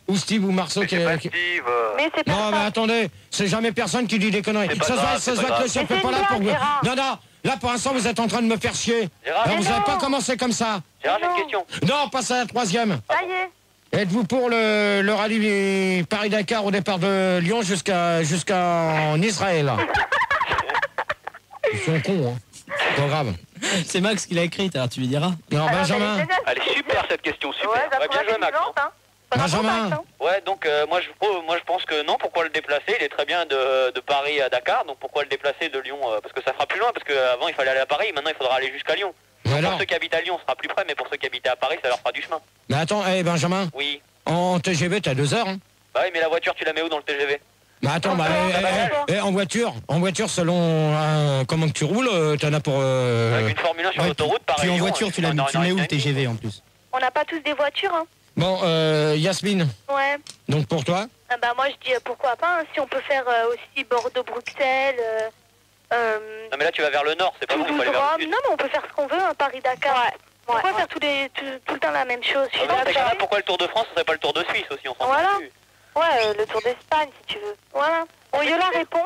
ou Steve ou Marceau qui est... Steve. Mais c'est pas Non, mais attendez, c'est jamais personne qui dit des conneries. Ça se voit que le chef n'est pas là pour vous. Non, là pour l'instant vous êtes en train de me faire chier. Alors, vous n'avez pas commencé comme ça. Gérard, j'ai une question. Non, passe à la troisième. Ça y est. Êtes-vous pour le rallye Paris-Dakar au départ de Lyon jusqu'en Israël? Ils sont cons, hein. C'est pas grave. C'est Max qui l'a écrite, alors tu lui diras. Non, Benjamin. Elle est super cette question, super. Ouais, bien joué, Max. Benjamin. Ouais, donc moi je pense que non, pourquoi le déplacer? Il est très bien de Paris à Dakar, donc pourquoi le déplacer de Lyon? Parce que ça fera plus loin, parce qu'avant il fallait aller à Paris, maintenant il faudra aller jusqu'à Lyon. Pour ceux qui habitent à Lyon, ça sera plus près, mais pour ceux qui habitent à Paris, ça leur fera du chemin. Mais attends, Benjamin. Oui. En TGV, t'as 2 heures, hein? Bah oui, mais la voiture, tu la mets où dans le TGV? Bah attends, en voiture, selon comment que tu roules, t'en as pour... Avec une Formule 1 sur l'autoroute, pareil. Puis en voiture, tu mets où le TGV en plus? On n'a pas tous des voitures, hein. Bon, Yasmine. Ouais. Donc pour toi? Bah moi je dis pourquoi pas, hein, si on peut faire aussi Bordeaux-Bruxelles... Non mais là tu vas vers le nord, c'est pas bon, il faut aller vers le sud. Non mais on peut faire ce qu'on veut, hein, Paris-Dakar. Ouais. Pourquoi faire tout le temps la même chose? Pourquoi le Tour de France, ce serait pas le Tour de Suisse aussi, on s'en Voilà. plus. Ouais, le Tour d'Espagne si tu veux. Voilà. Bon, Yola répond.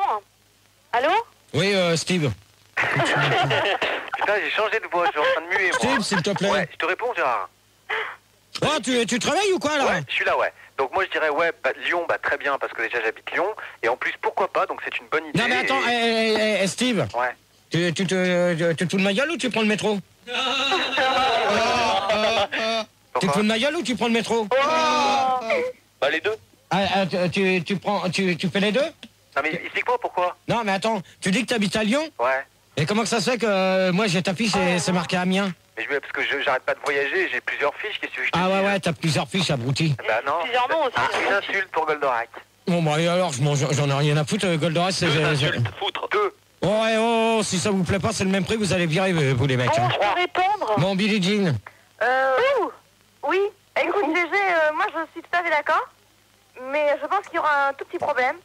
Allô? Oui, Steve. Putain, j'ai changé de voix, je suis en train de muer, moi. Steve, s'il te plaît. Ouais, je te réponds, Gérard. Oh, tu travailles ou quoi, là? Ouais, je suis là, ouais. Donc moi je dirais, Lyon, très bien, parce que déjà j'habite Lyon. Et en plus, pourquoi pas, donc c'est une bonne idée. Non, mais attends, Steve. Ouais. Tu te fous de ma gueule ou tu prends le métro? Tu te fous de ma gueule ou tu prends le métro? Bah les deux. Tu fais les deux? Non mais explique-moi pourquoi. Non mais attends, tu dis que tu habites à Lyon? Ouais. Et comment que ça se fait que moi j'ai ta fiche et c'est marqué Amiens? Mais parce que j'arrête pas de voyager, j'ai plusieurs fiches, qu'est-ce que je te dis? Ah ouais, t'as plusieurs fiches, abruti. Bah non. Plusieurs noms aussi. Une insulte pour Goldorak. Bon, bah alors, j'en ai rien à foutre, Goldorak, c'est... Foutre. 2. Oh, si ça vous plaît pas, c'est le même prix, vous allez virer, vous les mecs. Bon, je peux répondre. Bon, Billie Jean. Oui. Écoute, GG, moi je suis tout à fait d'accord. Mais je pense qu'il y aura un tout petit problème.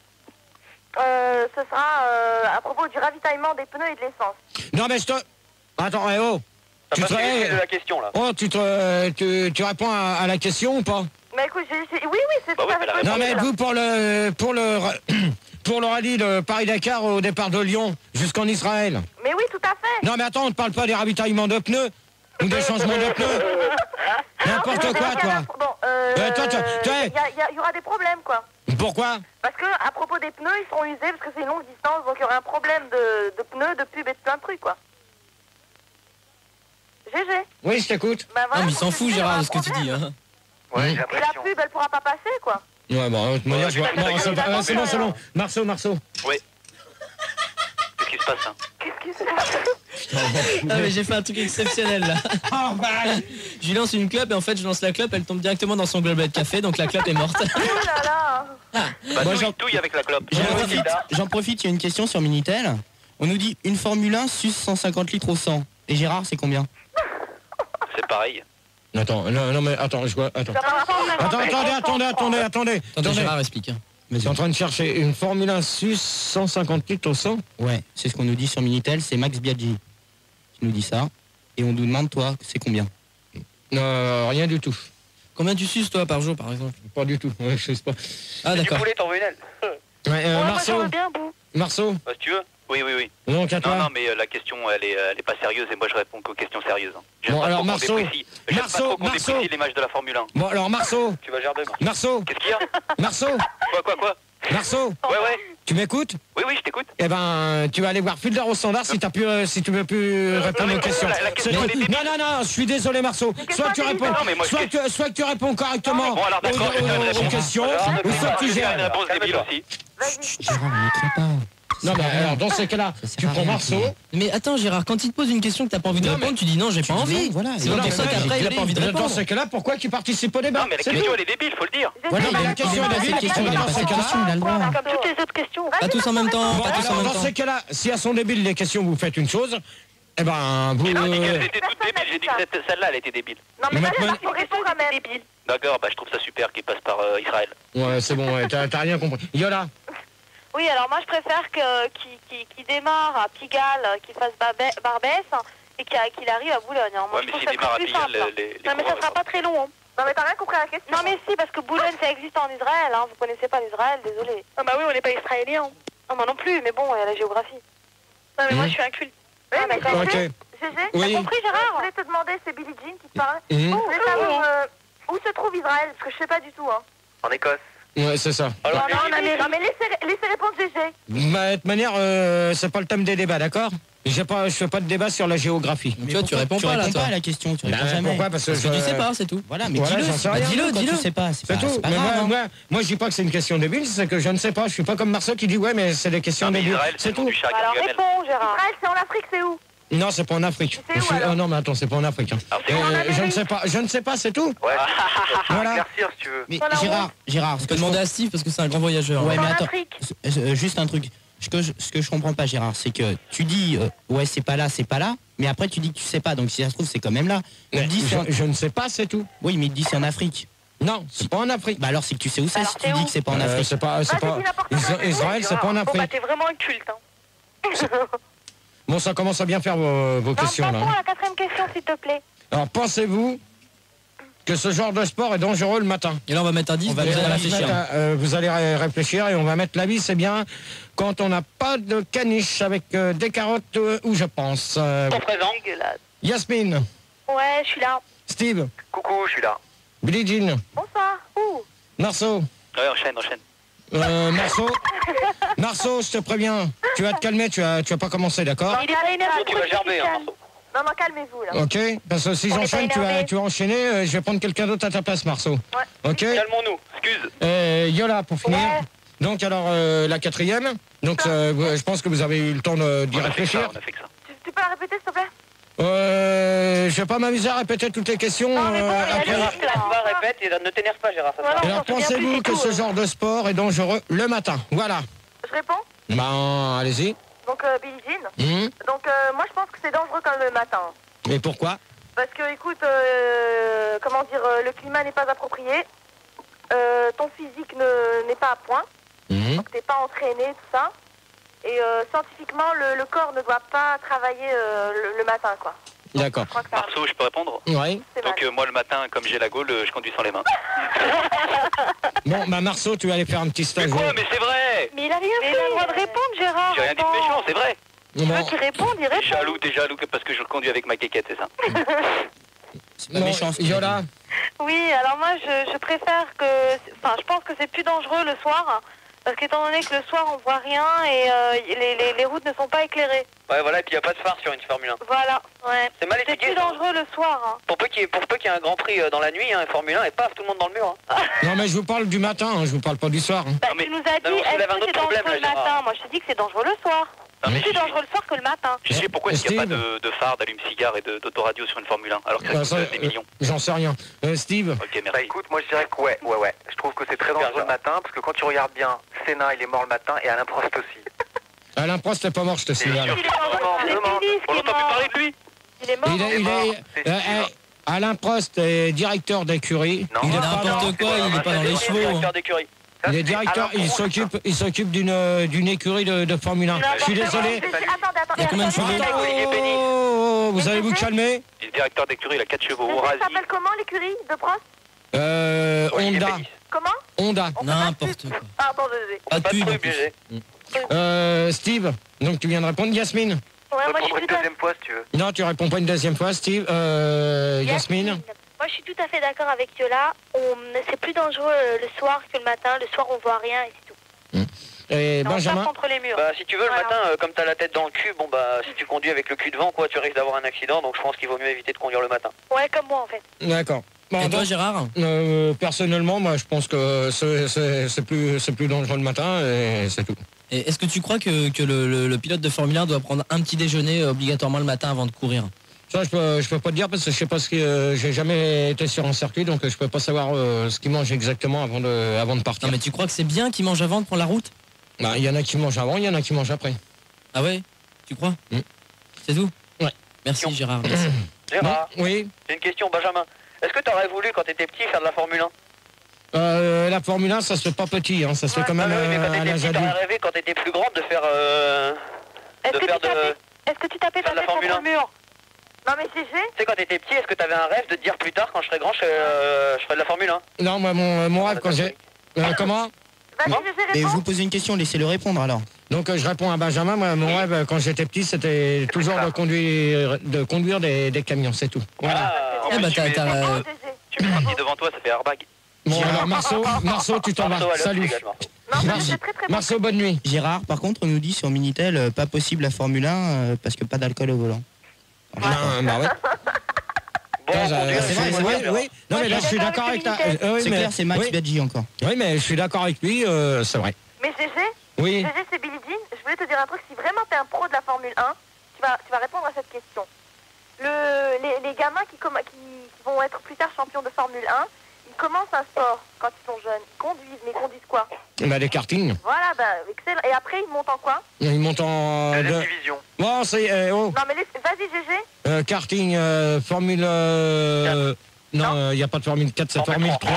Ce sera à propos du ravitaillement des pneus et de l'essence. Non, mais je te... Attends, Tu de la question, là. Oh, tu réponds à la question ou pas? Mais écoute, oui, c'est tout à fait possible. Non, mais vous, pour le rallye de Paris-Dakar au départ de Lyon jusqu'en Israël. Mais oui, tout à fait. Non, mais attends, on ne parle pas des ravitaillements de pneus ou des changements de pneus. N'importe quoi, toi. Il y aura des problèmes, quoi. Pourquoi? Parce que à propos des pneus, ils seront usés parce que c'est une longue distance, donc il y aura un problème de pneus, de pubs et de plein de trucs, quoi. GG. Oui, je t'écoute. Bah, voilà, non, mais il s'en fout, Gérard, de ce que tu dis. Hein. Ouais, j'ai Et la l'impression. pub, elle pourra pas passer, quoi. Ouais, bon, de toute manière, je vois... Non, c'est bon. Marceau. Oui. Qu'est-ce qui se passe, hein? Qu'est-ce qui se passe? Ah, mais j'ai fait un truc exceptionnel là. Oh, bah. Je lui lance une clope et en fait je lance la clope, elle tombe directement dans son gobelet de café, donc la clope est morte. Oh là là. Bah, Moi, touille avec la clope. J'en profite, il y a une question sur Minitel. On nous dit une Formule 1 suce 150 litres au 100. Et Gérard, c'est combien? C'est pareil. Attends, non, mais attends, je vois... Attends. Attendez. Gérard explique. Je suis en train de chercher une Formule 1 SUS 150 litres au 100. Ouais, c'est ce qu'on nous dit sur Minitel, c'est Max Biaggi qui nous dit ça. Et on nous demande, toi, c'est combien? Rien du tout. Combien tu suces, toi, par jour, par exemple? Pas du tout, ouais, je sais pas. Ah, Du d'accord. poulet, t'en veux une aile? Marceau. Bah, si tu veux. Oui. Donc, à toi. Non, mais la question, elle est pas sérieuse et moi je réponds qu'aux questions sérieuses. J'aime Bon, pas alors, trop qu'on Marceau. déprécie. J'aime pas trop qu'on déprécie l'image de la Formule 1. Bon, alors, Marceau. Tu vas gerber, Marceau. Qu'est-ce qu'il y a? Marceau. Quoi? Marceau. Ouais. Tu m'écoutes? Oui, je t'écoute. Eh ben, tu vas aller voir Fulder au standard si tu veux plus répondre aux questions. La question, elle est débile. Non, je suis désolé, Marceau. Soit tu réponds, Non, mais moi, soit que tu réponds correctement Bon, alors d'accord, aux questions, ou soit tu J'ai une gères. réponse débile aussi. Gérard, on n'écrit pas. Non, mais alors, dans ces cas-là, tu prends Marceau. Mais attends, Gérard, quand il te pose une question que t'as pas envie de répondre, tu dis non, j'ai pas envie. Voilà. C'est pour ça qu'après, il a pas envie de répondre. Dans ces cas-là, pourquoi tu participes au débat? Non, mais la question, elle est débile, faut le dire. Voilà, mais la question est débile. il a pas cette question, il a le droit. Comme toutes les autres questions. Pas tous en même temps, Bon, pas tous en alors, même dans temps. ces cas-là, si elles sont débiles les questions, vous faites une chose. Eh ben, vous... J'ai pas dit qu'elles étaient toutes débiles, j'ai dit que celle-là, elle était débile. Non, mais Mais là, maintenant- il faut répondre quand même. Débile. D'accord, bah je trouve ça super qu'il passe par Israël. Ouais, c'est bon, ouais, t'as rien compris. Yola. Oui, alors moi je préfère qu'il démarre à Pigalle, qu'il fasse Barbès et qu'il arrive à Boulogne. Hein. Moi, Ouais, je mais trouve s'il ça démarre à plus Pigalle, simple. les Non, mais ça sera pas très long. Hein. Non, mais t'as rien compris à la question. Non, mais si, parce que Boulogne ça existe en Israël. Hein. Vous connaissez pas l'Israël, désolé. Ah bah oui, on n'est pas israélien. Non, moi non plus, mais bon, il y a la géographie. Non, mais moi je suis inculte. Oui, mais Ok. GG, Oui. t'as compris, Gérard? Je voulais te demander, c'est Billie Jean qui te parle. Je voulais savoir où se trouve Israël, parce que je sais pas du tout. Hein. En Écosse. Ouais, c'est ça. Alors, Non, mais laissez répondre GG. Bah, de toute manière, c'est pas le thème des débats, d'accord? Je fais pas de débat sur la géographie. Tu vois, tu réponds pas là, toi. à la question, tu réponds Bah, jamais. pourquoi? Parce que tu sais pas, c'est tout. Voilà, mais Voilà, dis-le. j'en sais Bah, rien. dis-le. Tu sais pas, C'est tout. c'est pas Mais grave. moi, je dis pas que c'est une question débile, c'est que je ne sais pas. Je suis pas comme Marceau qui dit ouais, mais c'est des questions non, mais débiles. Israël, C'est le nom tout. du chat Alors Gargamel. réponds, Gérard. Israël, c'est en Afrique, c'est où? Non, c'est pas en Afrique. C'est où, alors non, mais attends, c'est pas en Afrique. Hein. Alors, c'est où, en Amérique? Je ne sais pas, c'est tout. Ouais, Voilà. éclaircir si tu veux. Mais Voilà, Gérard, je ce peux que je demander à Steve parce que c'est un grand voyageur. C'est Ouais, en mais attends, Afrique. juste un truc. Ce que je comprends pas, Gérard, c'est que tu dis ouais, c'est pas là, mais après tu dis que tu sais pas, donc si ça se trouve, c'est quand même là. Mais Dis, je ne sais pas, c'est tout. Oui, mais il dit c'est en Afrique. Non, c'est pas en Afrique. Bah alors c'est que tu sais où c'est Alors, si c'est tu dis où que c'est pas en Afrique. C'est pas. Vas-y, dis n'importe quoi. Israël, c'est pas en Bon, bah Afrique. t'es vraiment inculte. Hein. Bon, ça commence à bien faire vos Non, questions là. passons à la quatrième question, s'il te plaît. Alors, pensez-vous que ce genre de sport est dangereux le matin? Et là on va mettre un 10, On va vous allez réfléchir. vous allez réfléchir et on va mettre l'avis, c'est bien quand on n'a pas de caniche avec des carottes où je pense. Ton présent. Dégueulasse. Yasmine, Ouais, je suis là. Steve, Coucou, je suis là. Billie Jean, Bonsoir. Ouh. Marceau, Ouais, enchaîne. Marceau, je te préviens, tu vas te calmer, tu vas pas commencer, d'accord? Il est pas énervé. Tu vas gerber, hein, Marceau. Non, calmez-vous, là. Ok, parce que si On est j'enchaîne, pas tu énervé. vas enchaîner, je vais prendre quelqu'un d'autre à ta place, Marceau. Ok. Calmons-nous, excuse. Yola, pour finir. Ouais. Donc alors la quatrième. Donc je pense que vous avez eu le temps d'y On a fait que ça, réfléchir. on a fait que ça. Tu peux la répéter, s'il te plaît? Je vais pas m'amuser à répéter toutes les questions. Gérard, répète et ne t'énerve pas, Gérard. Alors, pensez-vous que ce genre de sport est dangereux le matin? Voilà. Je réponds? Ben, allez-y. Donc, Billie Jean. Donc, moi, je pense que c'est dangereux quand le matin. Et pourquoi? Parce que, écoute, comment dire, le climat n'est pas approprié. Ton physique n'est pas à point. Donc, t'es pas entraîné, tout ça. Et scientifiquement, le corps ne doit pas travailler le matin, quoi. D'accord. Marceau, je peux répondre? Oui. Donc moi le matin, comme j'ai la gaule, je conduis sans les mains. Bon, bah Marceau, tu vas aller faire un petit stage. Mais quoi? Mais c'est vrai! Mais il a rien fait. Il a le droit de répondre, Gérard. J'ai rien dit de méchant, c'est vrai. Tu veux qu'il réponde, il répond. T'es jaloux parce que je conduis avec ma quéquette, c'est ça? C'est pas méchant. Yola. Oui, alors moi je préfère que... Enfin, je pense que c'est plus dangereux le soir. Parce qu'étant donné que le soir on voit rien et les routes ne sont pas éclairées. Ouais, voilà, et puis il n'y a pas de phare sur une Formule 1. Voilà, ouais. C'est mal C'est expliqué. plus dangereux le soir. Hein. Pour peu qu'il y ait un grand prix dans la nuit, Formule 1, et paf, tout le monde dans le mur. Non, mais je vous parle du matin, je vous parle pas du soir. Bah, tu nous as dit, est-ce que c'est dangereux le matin? Moi je te dis que c'est dangereux le soir. C'est plus dangereux le soir que le matin. Je sais pourquoi est-ce qu'il n'y a pas de phare, d'allume-cigare et d'autoradio sur une Formule 1 alors que ça coûte des millions. J'en sais rien. Steve? Ok, merci. Bah écoute, moi je dirais que ouais. Je trouve que c'est très dangereux le matin parce que quand tu regardes bien, Senna il est mort le matin et Alain Prost aussi. Alain Prost n'est pas mort, je te signale. On n'entend plus parler de lui. Il est mort. Alain Prost est directeur d'écurie. Il est n'importe quoi, il n'est pas dans les chevaux. Directeur d'écurie. Il est directeur, il s'occupe d'une écurie de Formule 1. Je suis désolé. Il y a combien de chevaux? Oh, vous allez vous calmer? Il est directeur d'écurie, il a 4 chevaux. Ça s'appelle comment l'écurie de Prost? Honda. Comment? Honda. N'importe quoi. Ah, bon, désolé. Pas de pub. Steve, donc tu viens de répondre. Yasmine? Ouais, moi je suis une deuxième fois si tu veux. Non, tu réponds pas une deuxième fois, Steve. Yasmine? Moi, je suis tout à fait d'accord avec Yola. C'est plus dangereux le soir que le matin. Le soir, on voit rien et c'est tout. Et Non, Benjamin? pas contre les murs. Bah si tu veux Voilà. le matin, comme t'as la tête dans le cul, bon bah si tu conduis avec le cul devant, quoi, tu risques d'avoir un accident, donc je pense qu'il vaut mieux éviter de conduire le matin. Ouais, comme moi en fait. D'accord. Bon, Et toi, Gérard? personnellement, moi, je pense que c'est plus dangereux le matin et c'est tout. Et est-ce que tu crois que le pilote de Formule 1 doit prendre un petit déjeuner obligatoirement le matin avant de courir? Ça, je peux pas te dire parce que je sais pas ce que j'ai jamais été sur un circuit, donc je peux pas savoir ce qu'il mange exactement avant de partir. Non, mais tu crois que c'est bien qu'il mange avant de prendre la route? Bah, il y en a qui mangent avant, il y en a qui mangent après. Ah ouais? Tu crois? C'est tout? Ouais. Merci Gérard. Merci. Gérard, Oui. j'ai une question, Benjamin. Est-ce que t'aurais voulu, quand t'étais petit, faire de la Formule 1? La Formule 1, ça se fait pas petit, ça se fait quand même mais quand à t'étais l'âge petit, adulte. t'aurais rêvé, quand t'étais plus grande, de faire... Est-ce que tu tapais ta de la tête Formule contre 1. le mur? Non, mais GG, Tu sais, quand t'étais petit, est-ce que t'avais un rêve de te dire plus tard, quand je serai grand, je ferai de la Formule 1? Non, moi, mon rêve, quand j'ai... comment? vas-y, Non. GG, Mais réponds. vous posez une question, laissez-le répondre alors. Donc je réponds à Benjamin, moi, mon rêve quand j'étais petit, c'était toujours de conduire des camions, c'est tout. Voilà. Eh bah, GG. Tu mets un petit devant toi, ça fait airbag. Bon, alors Marceau, tu t'en vas. Marceau, allez, Salut. également. Non, mais c'est très très bon. Marceau, bonne nuit. Gérard, par contre, on nous dit sur Minitel, pas possible la Formule 1 parce que pas d'alcool au volant. Bah ouais. Bon, conduire, c'est vrai, Oui, oui. Non, mais là, je suis d'accord avec ta... C'est clair, c'est Max Biaggi encore. Oui, mais je suis d'accord avec lui, c'est vrai. Mais GG, Oui. GG, c'est Billie Jean. Je voulais te dire un truc. Si vraiment t'es un pro de la Formule 1, tu vas répondre à cette question. Les gamins qui vont être plus tard champions de Formule 1, ils commencent un sport quand ils sont jeunes. Ils conduisent, mais ils conduisent quoi? Bah, des kartings. Voilà, bah, excellent. Et après, ils montent en quoi? Ils montent en... Deuxième division. Bon, c'est... Non, mais vas-y, GG. Karting, Formule... Non, il n'y a pas de Formule 4, c'est Formule 3.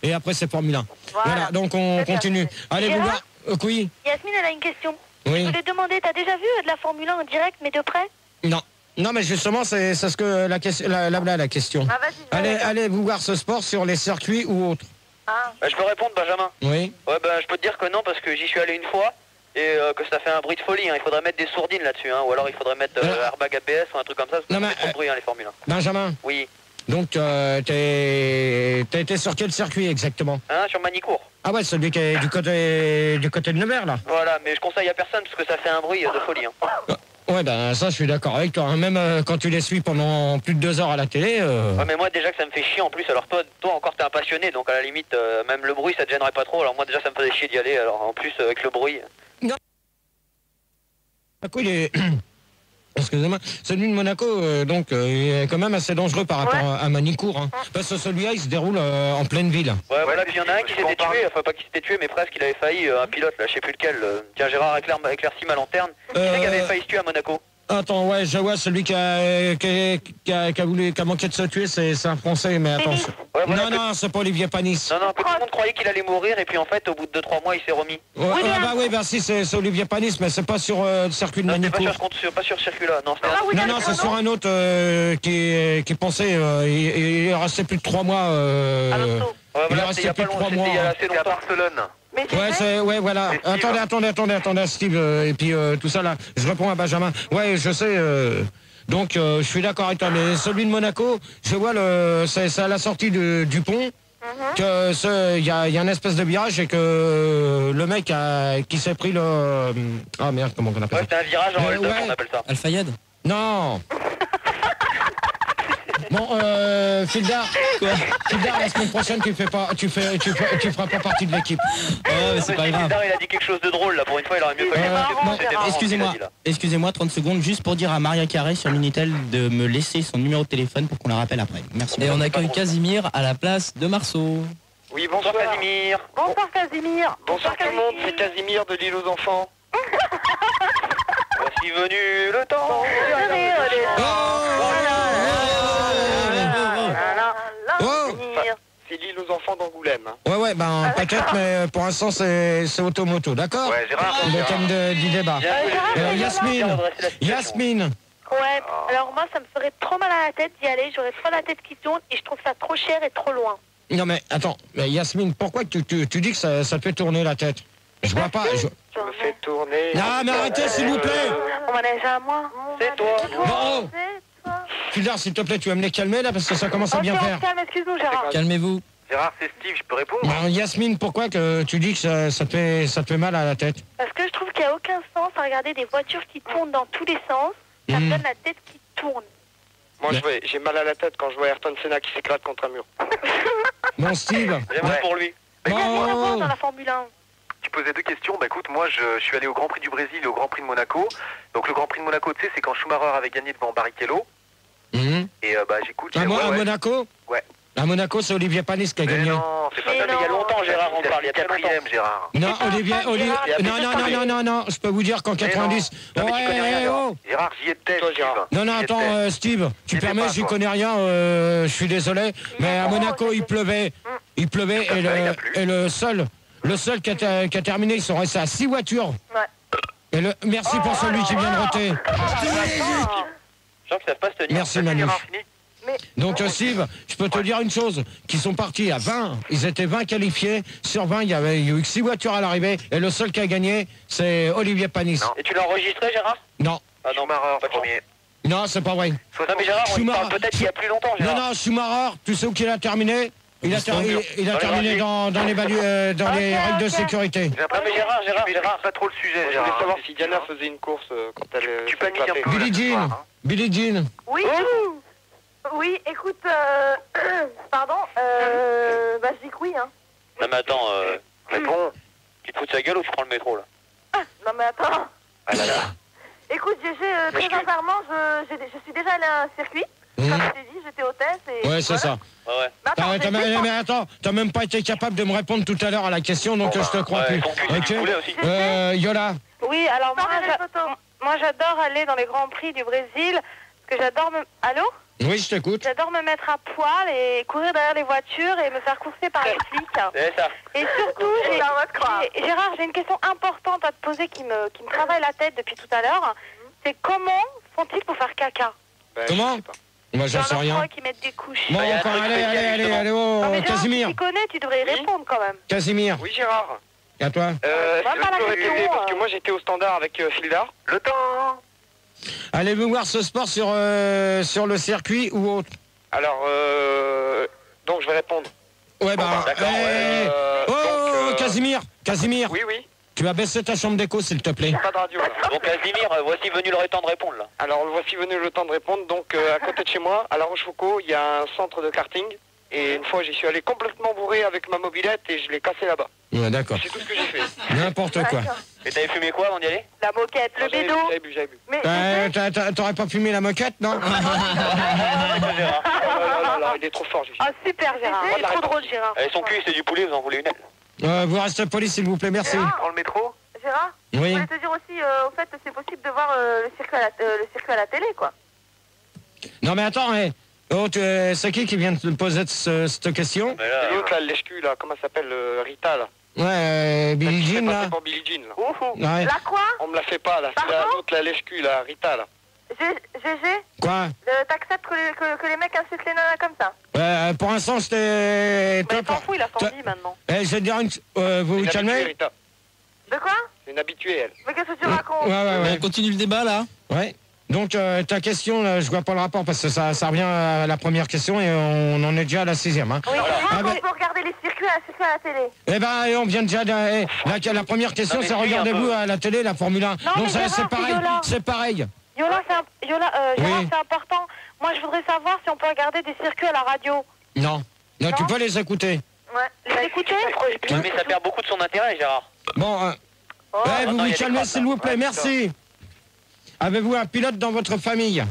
Et après, c'est Formule 1. Voilà, donc on continue. Allez, vous voir. Oui. Yasmine, elle a une question. Oui. Je voulais te demander, t'as déjà vu de la Formule 1 en direct, mais de près? Non. Non, mais justement, c'est ce que la question. La question. Ah, vas-y, Allez vous voir ce sport sur les circuits ou autres. Ah. Je peux répondre, Benjamin? Oui. Ouais, je peux te dire que non, parce que j'y suis allé une fois, et que ça fait un bruit de folie. Il faudrait mettre des sourdines là-dessus, ou alors il faudrait mettre airbag ABS ou un truc comme ça, parce que Non, ça mais, fait trop de bruit, les Formule 1. Benjamin. Oui. Donc, t'as été sur quel circuit exactement? Sur Manicourt. Ah ouais, celui qui est du côté de Nevers, là. Voilà, mais je conseille à personne, parce que ça fait un bruit de folie. Ouais, ben ça, je suis d'accord avec toi. Même quand tu les suis pendant plus de 2 heures à la télé... Ouais, mais moi, déjà que ça me fait chier en plus, alors toi encore, t'es un passionné, donc à la limite, même le bruit, ça te gênerait pas trop. Alors moi, déjà, ça me faisait chier d'y aller, alors en plus, avec le bruit... Du coup, Excusez-moi, celui de Monaco, donc, est quand même assez dangereux par rapport à Manicourt. Hein, parce que celui-là, il se déroule en pleine ville. Ouais, voilà, puis il y en a un qui s'était tué, enfin pas qui s'était tué, mais presque, il avait failli, un pilote, là, je sais plus lequel. Tiens, Gérard, éclaircis ma lanterne. Qui c'est qui avait failli se tuer à Monaco? Attends, ouais, je vois celui qui a manqué de se tuer, c'est un Français, mais attends. Ouais, voilà, non, c'est pas Olivier Panis. Non, que tout le monde croyait qu'il allait mourir, et puis en fait, au bout de 2-3 mois, il s'est remis. Ouais, si, c'est Olivier Panis, mais c'est pas sur le circuit de Manicourt. Pas sur ce circuit-là, non. Non, c'est sur un autre qui pensait, il restait plus de 3 mois. Il restait plus de 3 mois. C'est à Barcelone. Ouais, voilà. Attendez, Steve, et puis tout ça là. Je réponds à Benjamin. Ouais, je sais. Donc, je suis d'accord avec toi. Mais celui de Monaco, je vois c'est à la sortie du pont. Que il y a une espèce de virage et que le mec qui s'est pris le. Ah merde, comment on appelle ça? Ouais, c'est un virage en hold-up, on appelle ça. Al-Fayed? Non. Bon, Fildar, la semaine prochaine, tu feras pas partie de l'équipe. Mais c'est pas grave. Fildar, il a dit quelque chose de drôle, là, pour une fois, il aurait mieux fallu. Excusez-moi, 30 secondes, juste pour dire à Maria Carré sur Minitel de me laisser son numéro de téléphone pour qu'on la rappelle après. Merci. Et on accueille Casimir à la place de Marceau. Oui, bonsoir Casimir. Bonsoir Casimir. Bonsoir tout le monde, c'est Casimir de l'île aux enfants. Voici venu le temps. C'est l'île aux enfants d'Angoulême. Ouais, ben peut-être, mais pour l'instant c'est automoto, d'accord? Ouais, Gérard. Le thème du débat. Yasmine. Ouais, alors moi ça me ferait trop mal à la tête d'y aller, j'aurais trop la tête qui tourne et je trouve ça trop cher et trop loin. Non mais attends, Yasmine, pourquoi tu dis que ça te fait tourner la tête? Je vois pas. Je me fais tourner. Non mais arrêtez s'il vous plaît. On m'en a déjà à moi. C'est toi. Bon. Fildar, s'il te plaît, tu vas me les calmer là parce que ça commence à bien faire. Calme, excuse-nous Gérard. Calmez-vous. Gérard, c'est Steve, je peux répondre? Yasmine, pourquoi que tu dis que ça te fait mal à la tête? Parce que je trouve qu'il n'y a aucun sens à regarder des voitures qui tournent dans tous les sens. Ça me donne la tête qui tourne. Moi, j'ai mal à la tête quand je vois Ayrton Senna qui s'éclate contre un mur. Bon, Steve. J'aimerais pour lui. Mais il y a rien à voir dans la Formule 1. Tu posais deux questions. Bah écoute, moi je suis allé au Grand Prix du Brésil et au Grand Prix de Monaco. Donc le Grand Prix de Monaco, tu sais, c'est quand Schumacher avait gagné devant Barrichello. Et j'écoute. À Monaco? Ouais. À Monaco, c'est Olivier Panis qui a gagné. Non, c'est pas ça. Mais il y a longtemps, Gérard, on parle. Il y a quatrième, Gérard. Non, Olivier. Non, je peux vous dire qu'en 90. Gérard, j'y étais, Gérard. Non, attends, Steve, tu permets, j'y connais rien, je suis désolé. Mais à Monaco, il pleuvait. Et le seul qui a terminé, ils sont restés à 6 voitures. Ouais. Merci pour celui qui vient de roter. Merci Manu. Donc Steve, je peux te dire une chose, qu'ils sont partis à 20, ils étaient 20 qualifiés, sur 20 il y a eu que 6 voitures à l'arrivée, et le seul qui a gagné, c'est Olivier Panis. Et tu l'as enregistré, Gérard? Non. Ah non, Schumacher, premier. Non, c'est pas vrai. Non mais Gérard, on parle peut-être il y a plus longtemps, Gérard. Non, Schumacher, tu sais où qu'il a terminé? Il a terminé dans les règles de sécurité. Non mais Gérard, pas trop le sujet. Je voulais savoir si Diana faisait une course quand elle... Tu paniques un peu. Billie Jean. Oui. Oui, écoute, pardon, je dis que oui, hein. Non mais attends, réponds. Tu te fous de sa gueule ou tu prends le métro là? Non mais attends. Ah là là. Écoute, très sincèrement, je suis déjà allé à un circuit. Comme je t'ai dit, j'étais hôtesse et... Ouais, c'est ça. Ouais. Mais attends, t'as même pas été capable de me répondre tout à l'heure à la question, donc je te crois plus. Ok. Yola. Oui, alors moi j'adore aller dans les Grands Prix du Brésil, parce que j'adore me... Allô? Oui, je t'écoute. J'adore me mettre à poil et courir derrière les voitures et me faire courser par les flics. C'est ça. Et surtout, Gérard, j'ai une question importante à te poser qui me travaille la tête depuis tout à l'heure. C'est comment font-ils pour faire caca? Comment? Moi, j'en sais rien. Qui mettent des couches. Bon, encore, allez, oh, Casimir. Tu connais, tu devrais y répondre quand même. Casimir. Oui, Gérard. Et à toi? Est-ce que je peux répéter, parce que moi j'étais au standard avec Fildar. Le temps. Allez-vous voir ce sport sur le circuit ou autre? Alors, donc je vais répondre. Ouais, Casimir. Oui. Tu vas baisser ta chambre d'écho, s'il te plaît. Pas de radio, là. Bon, Casimir, voici venu le temps de répondre, là. Alors, voici venu le temps de répondre. Donc, à côté de chez moi, à La Rochefoucauld, il y a un centre de karting. Et une fois, j'y suis allé complètement bourré avec ma mobilette et je l'ai cassé là-bas. Ouais, d'accord. C'est tout ce que j'ai fait. N'importe quoi. Et t'avais fumé quoi avant d'y aller? La moquette, le bédo. J'avais bu. Mais T'aurais pas fumé la moquette, non? Il est trop fort, Ah, super, Gérard. Il est trop drôle, Gérard. Son cul, c'est du poulet, vous en voulez une? Vous restez poli, s'il vous plaît, merci. Prends le métro. Gérard, oui. Je voulais te dire aussi, au fait, c'est possible de voir le circuit à la télé, quoi. Non, mais attends, c'est qui vient de te poser cette question? C'est l'autre, là, lèche-cul, là, comment ça s'appelle, Rita, là. Ouais, Billie Jean, là. Pour Billie Jean, là. Ouais. La quoi? On me la fait pas, là. C'est l'autre, la lèche-cul, là, Rita, là. GG, Quoi? t'acceptes que les mecs insultent les nanas comme ça? Pour l'instant, c'était top. Mais il s'en fout, il a son vie maintenant. Je vais te dire vous vous calmez? De quoi? C'est une habituée, elle. Mais qu'est-ce que tu racontes? Ouais. On continue le débat, là. Ouais. Donc, ta question, là, je vois pas le rapport parce que ça revient à la première question et on en est déjà à la 6e. Hein. Oui, on peut regarder les circuits à la télé. Eh ben, on vient déjà la première question, c'est regardez-vous à la télé la Formule 1. Non, donc mais c'est pareil, c'est pareil. Yola, Gérard, c'est important. Moi, je voudrais savoir si on peut regarder des circuits à la radio. Non, tu peux les écouter. Ouais, les écouter? Mais ça perd beaucoup de son intérêt, Gérard. Bon, vous vous calmez, s'il vous plaît, merci. Avez-vous un pilote dans votre famille?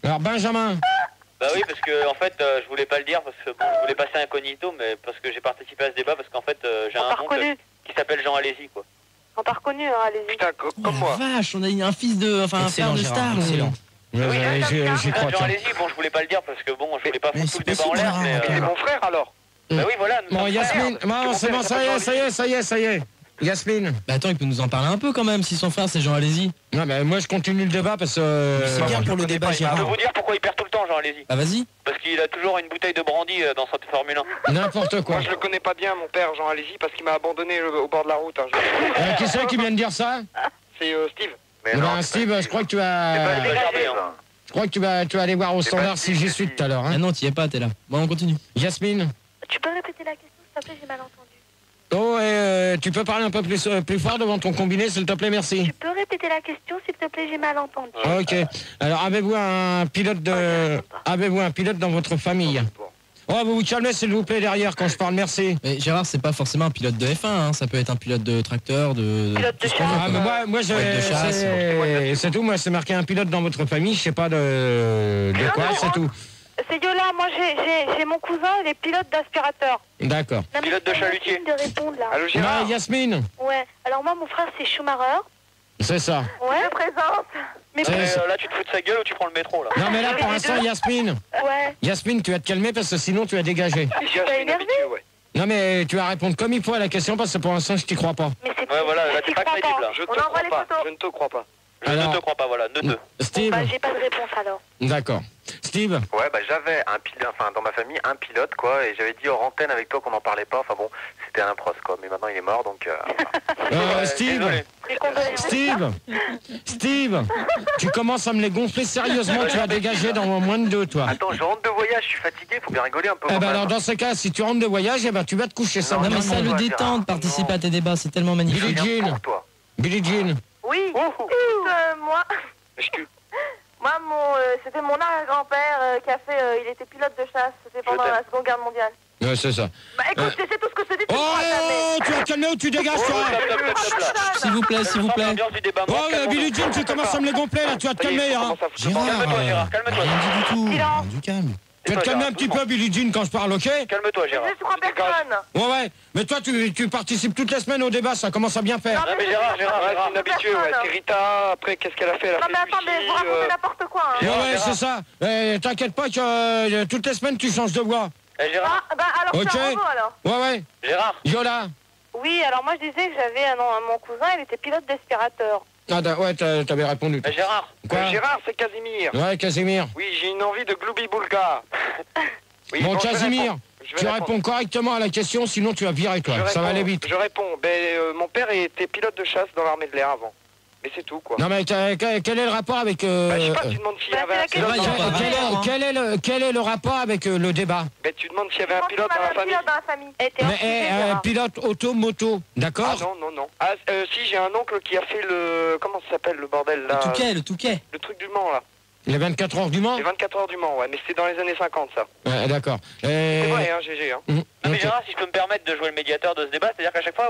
Alors, Benjamin. Bah oui, parce que, en fait, je voulais pas le dire, parce que je voulais passer incognito, mais parce que j'ai participé à ce débat, parce qu'en fait, j'ai un oncle qui s'appelle Jean Alési, quoi. On t'a reconnu, hein, allez-y. Putain, comme moi. Vache, on a un fils de... Enfin, un frère de star. Excellent. J'y crois. Jean Alési, bon, je voulais pas le dire, parce que bon, je voulais pas foutre tout le débat en l'air, mais... C'est mon frère, alors. Bah oui, voilà. Bon, Yasmine, c'est bon, ça y est. Yasmine. Bah attends, il peut nous en parler un peu quand même, si son frère c'est Jean Alési. Non, mais moi je continue le débat parce que... C'est bien pour le débat, Gérard. Je peux vous dire pourquoi il perd tout le temps, Jean Alési. Bah vas-y. Parce qu'il a toujours une bouteille de brandy dans sa Formule 1. N'importe quoi. Moi je le connais pas bien, mon père, Jean Alési, parce qu'il m'a abandonné au bord de la route. Qui c'est qui vient de dire ça? C'est Steve. Mais non, Steve, je crois que tu vas... Je crois que tu vas aller voir au standard si j'y suis tout à l'heure. Ah non, t'y es pas, t'es là. Bon, on continue. Yasmine. Tu peux répéter la question, s'il te plaît, j'ai mal entendu. Oh, tu peux parler un peu plus fort devant ton combiné, s'il te plaît, merci. Tu peux répéter la question, s'il te plaît, j'ai mal entendu. Ok. Alors, avez-vous un pilote dans votre famille? Oh, vous vous calmez, s'il vous plaît, derrière, quand je parle, merci. Mais Gérard, c'est pas forcément un pilote de F1, hein. Ça peut être un pilote de tracteur, Pilote de chasse. Ah, mais moi c'est tout, moi, c'est marqué un pilote dans votre famille, je sais pas de quoi, c'est tout. C'est Yola, moi j'ai mon cousin, il est pilote d'aspirateur. D'accord. Pilote de chalutier. De répondre là. Allô, Gérard. Yasmine. Ouais. Alors moi mon frère c'est Schumacher. C'est ça. Ouais. Je présente. Mais là tu te fous de sa gueule ou tu prends le métro là? Non mais là pour l'instant Yasmine. Ouais. Yasmine, tu vas te calmer parce que sinon tu vas dégager. Je suis pas énervée. Non mais tu vas répondre comme il faut à la question parce que pour l'instant je t'y crois pas. Mais c'est ouais voilà, là t'es pas crédible là. Je te crois pas. Je ne te crois pas. Je ne te crois pas, voilà, ne. Steve. Bon, bah j'ai pas de réponse alors. D'accord. Steve. Ouais, bah j'avais un pilote, enfin dans ma famille un pilote quoi, et j'avais dit hors antenne avec toi qu'on n'en parlait pas. Enfin bon, c'était un pros quoi, mais maintenant il est mort donc. Steve, tu commences à me les gonfler sérieusement, tu vas dégager dans moins de 2 toi. Attends, je rentre de voyage, je suis fatigué, faut bien rigoler un peu. Eh ben alors dans ce cas, si tu rentres de voyage, eh ben tu vas te coucher ça. Non mais ça le détend de participer à tes débats, c'est tellement magnifique. Billie Jean. Oui. Moi. C'était mon arrière-grand-père qui a fait, il était pilote de chasse, c'était pendant la Seconde Guerre mondiale. Ouais, c'est ça. Bah écoute, c'est tout ce que je te dis. Oh, tu vas te calmer ou tu dégages toi? S'il vous plaît, s'il vous plaît. Oh, Billie Jean, tu commences à me les gonfler là, tu vas te calmer hein. Gérard, calme-toi. Rien du tout, du calme. Tu vas te calmer un petit peu, Billie Jean, quand je parle, ok? Calme-toi, Gérard. Je crois personne. Ouais, mais toi, tu participes toutes les semaines au débat, ça commence à bien faire. Non, mais Gérard, c'est une habituée, ouais. C'est Rita, après, qu'est-ce qu'elle a fait? Non, mais attendez, vous racontez n'importe quoi. Hein. Ouais, c'est ça. T'inquiète pas que toutes les semaines, tu changes de voix. Gérard. Bah alors, ok. c'est un robot, alors. Ouais. Gérard. Yola. Oui, alors moi, je disais que j'avais mon cousin, il était pilote d'aspirateur. Ah, ouais, t'avais répondu. Gérard. Quoi? Gérard, c'est Casimir. Ouais, Casimir. Oui, j'ai une envie de Gloubi-Boulga. Oui, bon, Casimir, tu réponds correctement à la question, sinon tu vas virer, toi. Ça va aller vite. Je réponds. Mon père était pilote de chasse dans l'armée de l'air avant. Mais c'est tout, quoi. Non, mais quel est le rapport avec... je sais pas, tu demandes s'il y avait un pilote. Quel est le rapport avec le débat? Tu demandes s'il y avait un pilote dans la famille. Mais pilote auto-moto, d'accord? Ah non. Ah, si, j'ai un oncle qui a fait le... Comment ça s'appelle, le bordel, là? Le Touquet. Le truc du Mans, là. Les 24 heures du Mans? Les 24 heures du Mans, ouais, mais c'est dans les années 50, ça. Ouais, d'accord. C'est vrai, hein, GG. Hein. Non, mais Gérard, si je peux me permettre de jouer le médiateur de ce débat, c'est-à-dire qu'à chaque fois,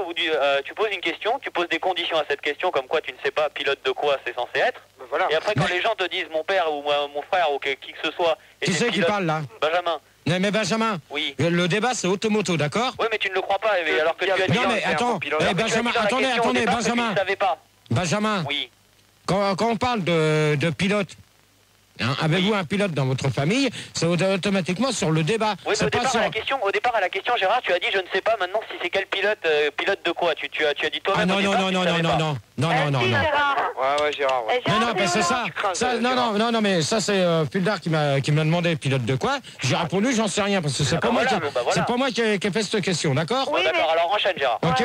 tu poses une question, tu poses des conditions à cette question, comme quoi tu ne sais pas pilote de quoi c'est censé être. Voilà. Et après, quand les gens te disent mon père ou mon frère ou qui que ce soit... Qui c'est qui parle, là? Benjamin. Non, mais Benjamin, oui. Le débat c'est automoto, d'accord? Oui, mais tu ne le crois pas, alors que tu as dit... Non, mais attends, Benjamin, attendez, Benjamin. Benjamin, oui. Quand on parle de pilote, hein, avez-vous un pilote dans votre famille? C'est automatiquement sur le débat. Oui, mais au départ, à la question, Gérard, tu as dit je ne sais pas maintenant si c'est quel pilote, pilote de quoi? Tu as dit toi-même. Ah non, non. Ouais, Gérard. Ouais. Non, mais c'est ça. Non, mais ça c'est Puldar qui m'a demandé pilote de quoi. J'ai répondu, j'en sais rien parce que c'est pas moi qui ai fait cette question, d'accord? Oui, d'accord, alors enchaîne, Gérard. Ok.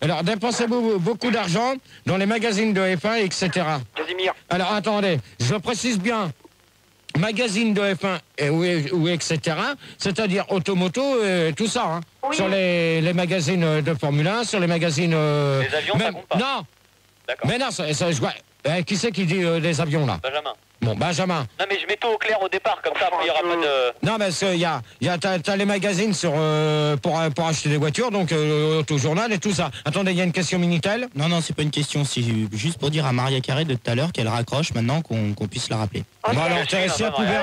Alors dépensez-vous beaucoup d'argent dans les magazines de F1, etc. Casimir. Alors attendez, je précise bien. Magazine de F1 ou etc. C'est-à-dire automoto, tout ça. Hein. Oui. Sur les magazines de Formule 1, sur les magazines... Les avions, ça compte pas. Non. D'accord. Mais non, je vois. Qui c'est qui dit les avions, là? Benjamin. Bon, Benjamin. Non, mais je mets tout au clair au départ, comme ça, après, il n'y aura pas de... Non, mais t'as les magazines pour acheter des voitures, donc Autojournal et tout ça. Attendez, il y a une question Minitel? Non, c'est pas une question, c'est juste pour dire à Maria Carré de tout à l'heure qu'elle raccroche maintenant qu'on puisse la rappeler. Okay. Bon, alors, si elle pouvait...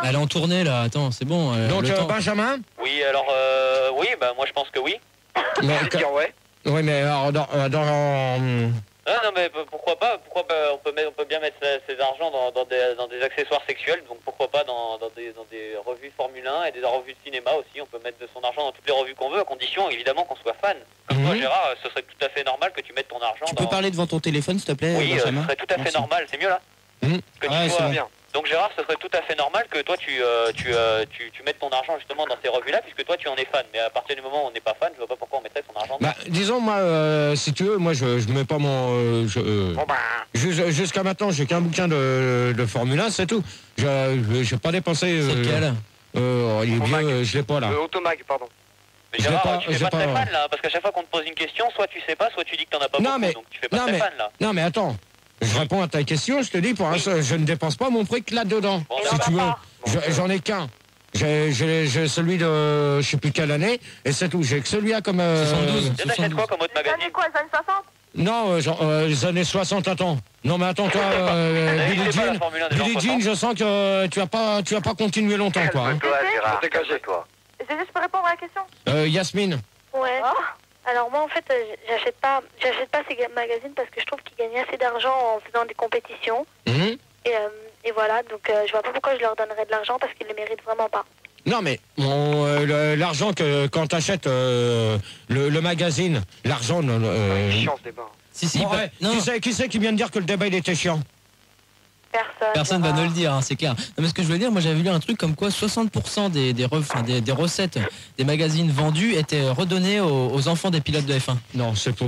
Elle est en tournée, là, attends, c'est bon. Donc, Benjamin? Oui, alors, oui, moi, je pense que oui. Ouais. Oui, mais alors, non, mais pourquoi pas? On peut bien mettre ses argent dans des accessoires sexuels, donc pourquoi pas dans des revues de Formule 1 et des revues de cinéma aussi. On peut mettre de son argent dans toutes les revues qu'on veut, à condition évidemment qu'on soit fan. Comme toi, Gérard, ce serait tout à fait normal que tu mettes ton argent. Tu peux parler devant ton téléphone, s'il te plaît? Oui, ce serait tout à fait normal. C'est mieux là? Que tu sois bien. Donc Gérard, ce serait tout à fait normal que toi tu mettes ton argent justement dans ces revues-là, puisque toi tu en es fan. Mais à partir du moment où on n'est pas fan, je vois pas pourquoi on mettrait son argent. Disons moi, si tu veux, moi je mets pas mon... Jusqu'à maintenant, j'ai qu'un bouquin de Formule 1, c'est tout. J'ai pas dépensé... C'est lequel? Il est vieux, je l'ai pas là. Automag, pardon. Mais Gérard, tu fais pas très fan là, parce qu'à chaque fois qu'on te pose une question, soit tu sais pas, soit tu dis que t'en as pas beaucoup, donc tu fais pas très fan là. Non mais attends. Je réponds à ta question, je te dis, pour l'instant, je ne dépense pas mon fric là-dedans. Bon, si tu veux, j'en ai qu'un. J'ai celui de, je sais plus quelle année, et c'est tout. J'ai que celui-là comme... 72. Tu t'achètes quoi comme autre magazine? Les années quoi, les années 60? Non, les années 60, attends. Non mais attends, toi, Billie Jean, je sens que tu vas pas continuer longtemps, quoi. Hein. Toi. Je peux répondre à la question? Yasmine. Ouais. Alors moi en fait j'achète pas ces magazines parce que je trouve qu'ils gagnent assez d'argent en faisant des compétitions. Et voilà, donc je vois pas pourquoi je leur donnerais de l'argent parce qu'ils le méritent vraiment pas. Non mais l'argent que quand tu achètes le magazine, l'argent... chiant ce débat. Si, bon, qui c'est qui vient de dire que le débat il était chiant? Personne va nous le dire, hein, c'est clair. Non, mais ce que je veux dire, moi j'avais lu un truc comme quoi 60% des recettes des magazines vendus étaient redonnées aux enfants des pilotes de F1. Non, c'est faux.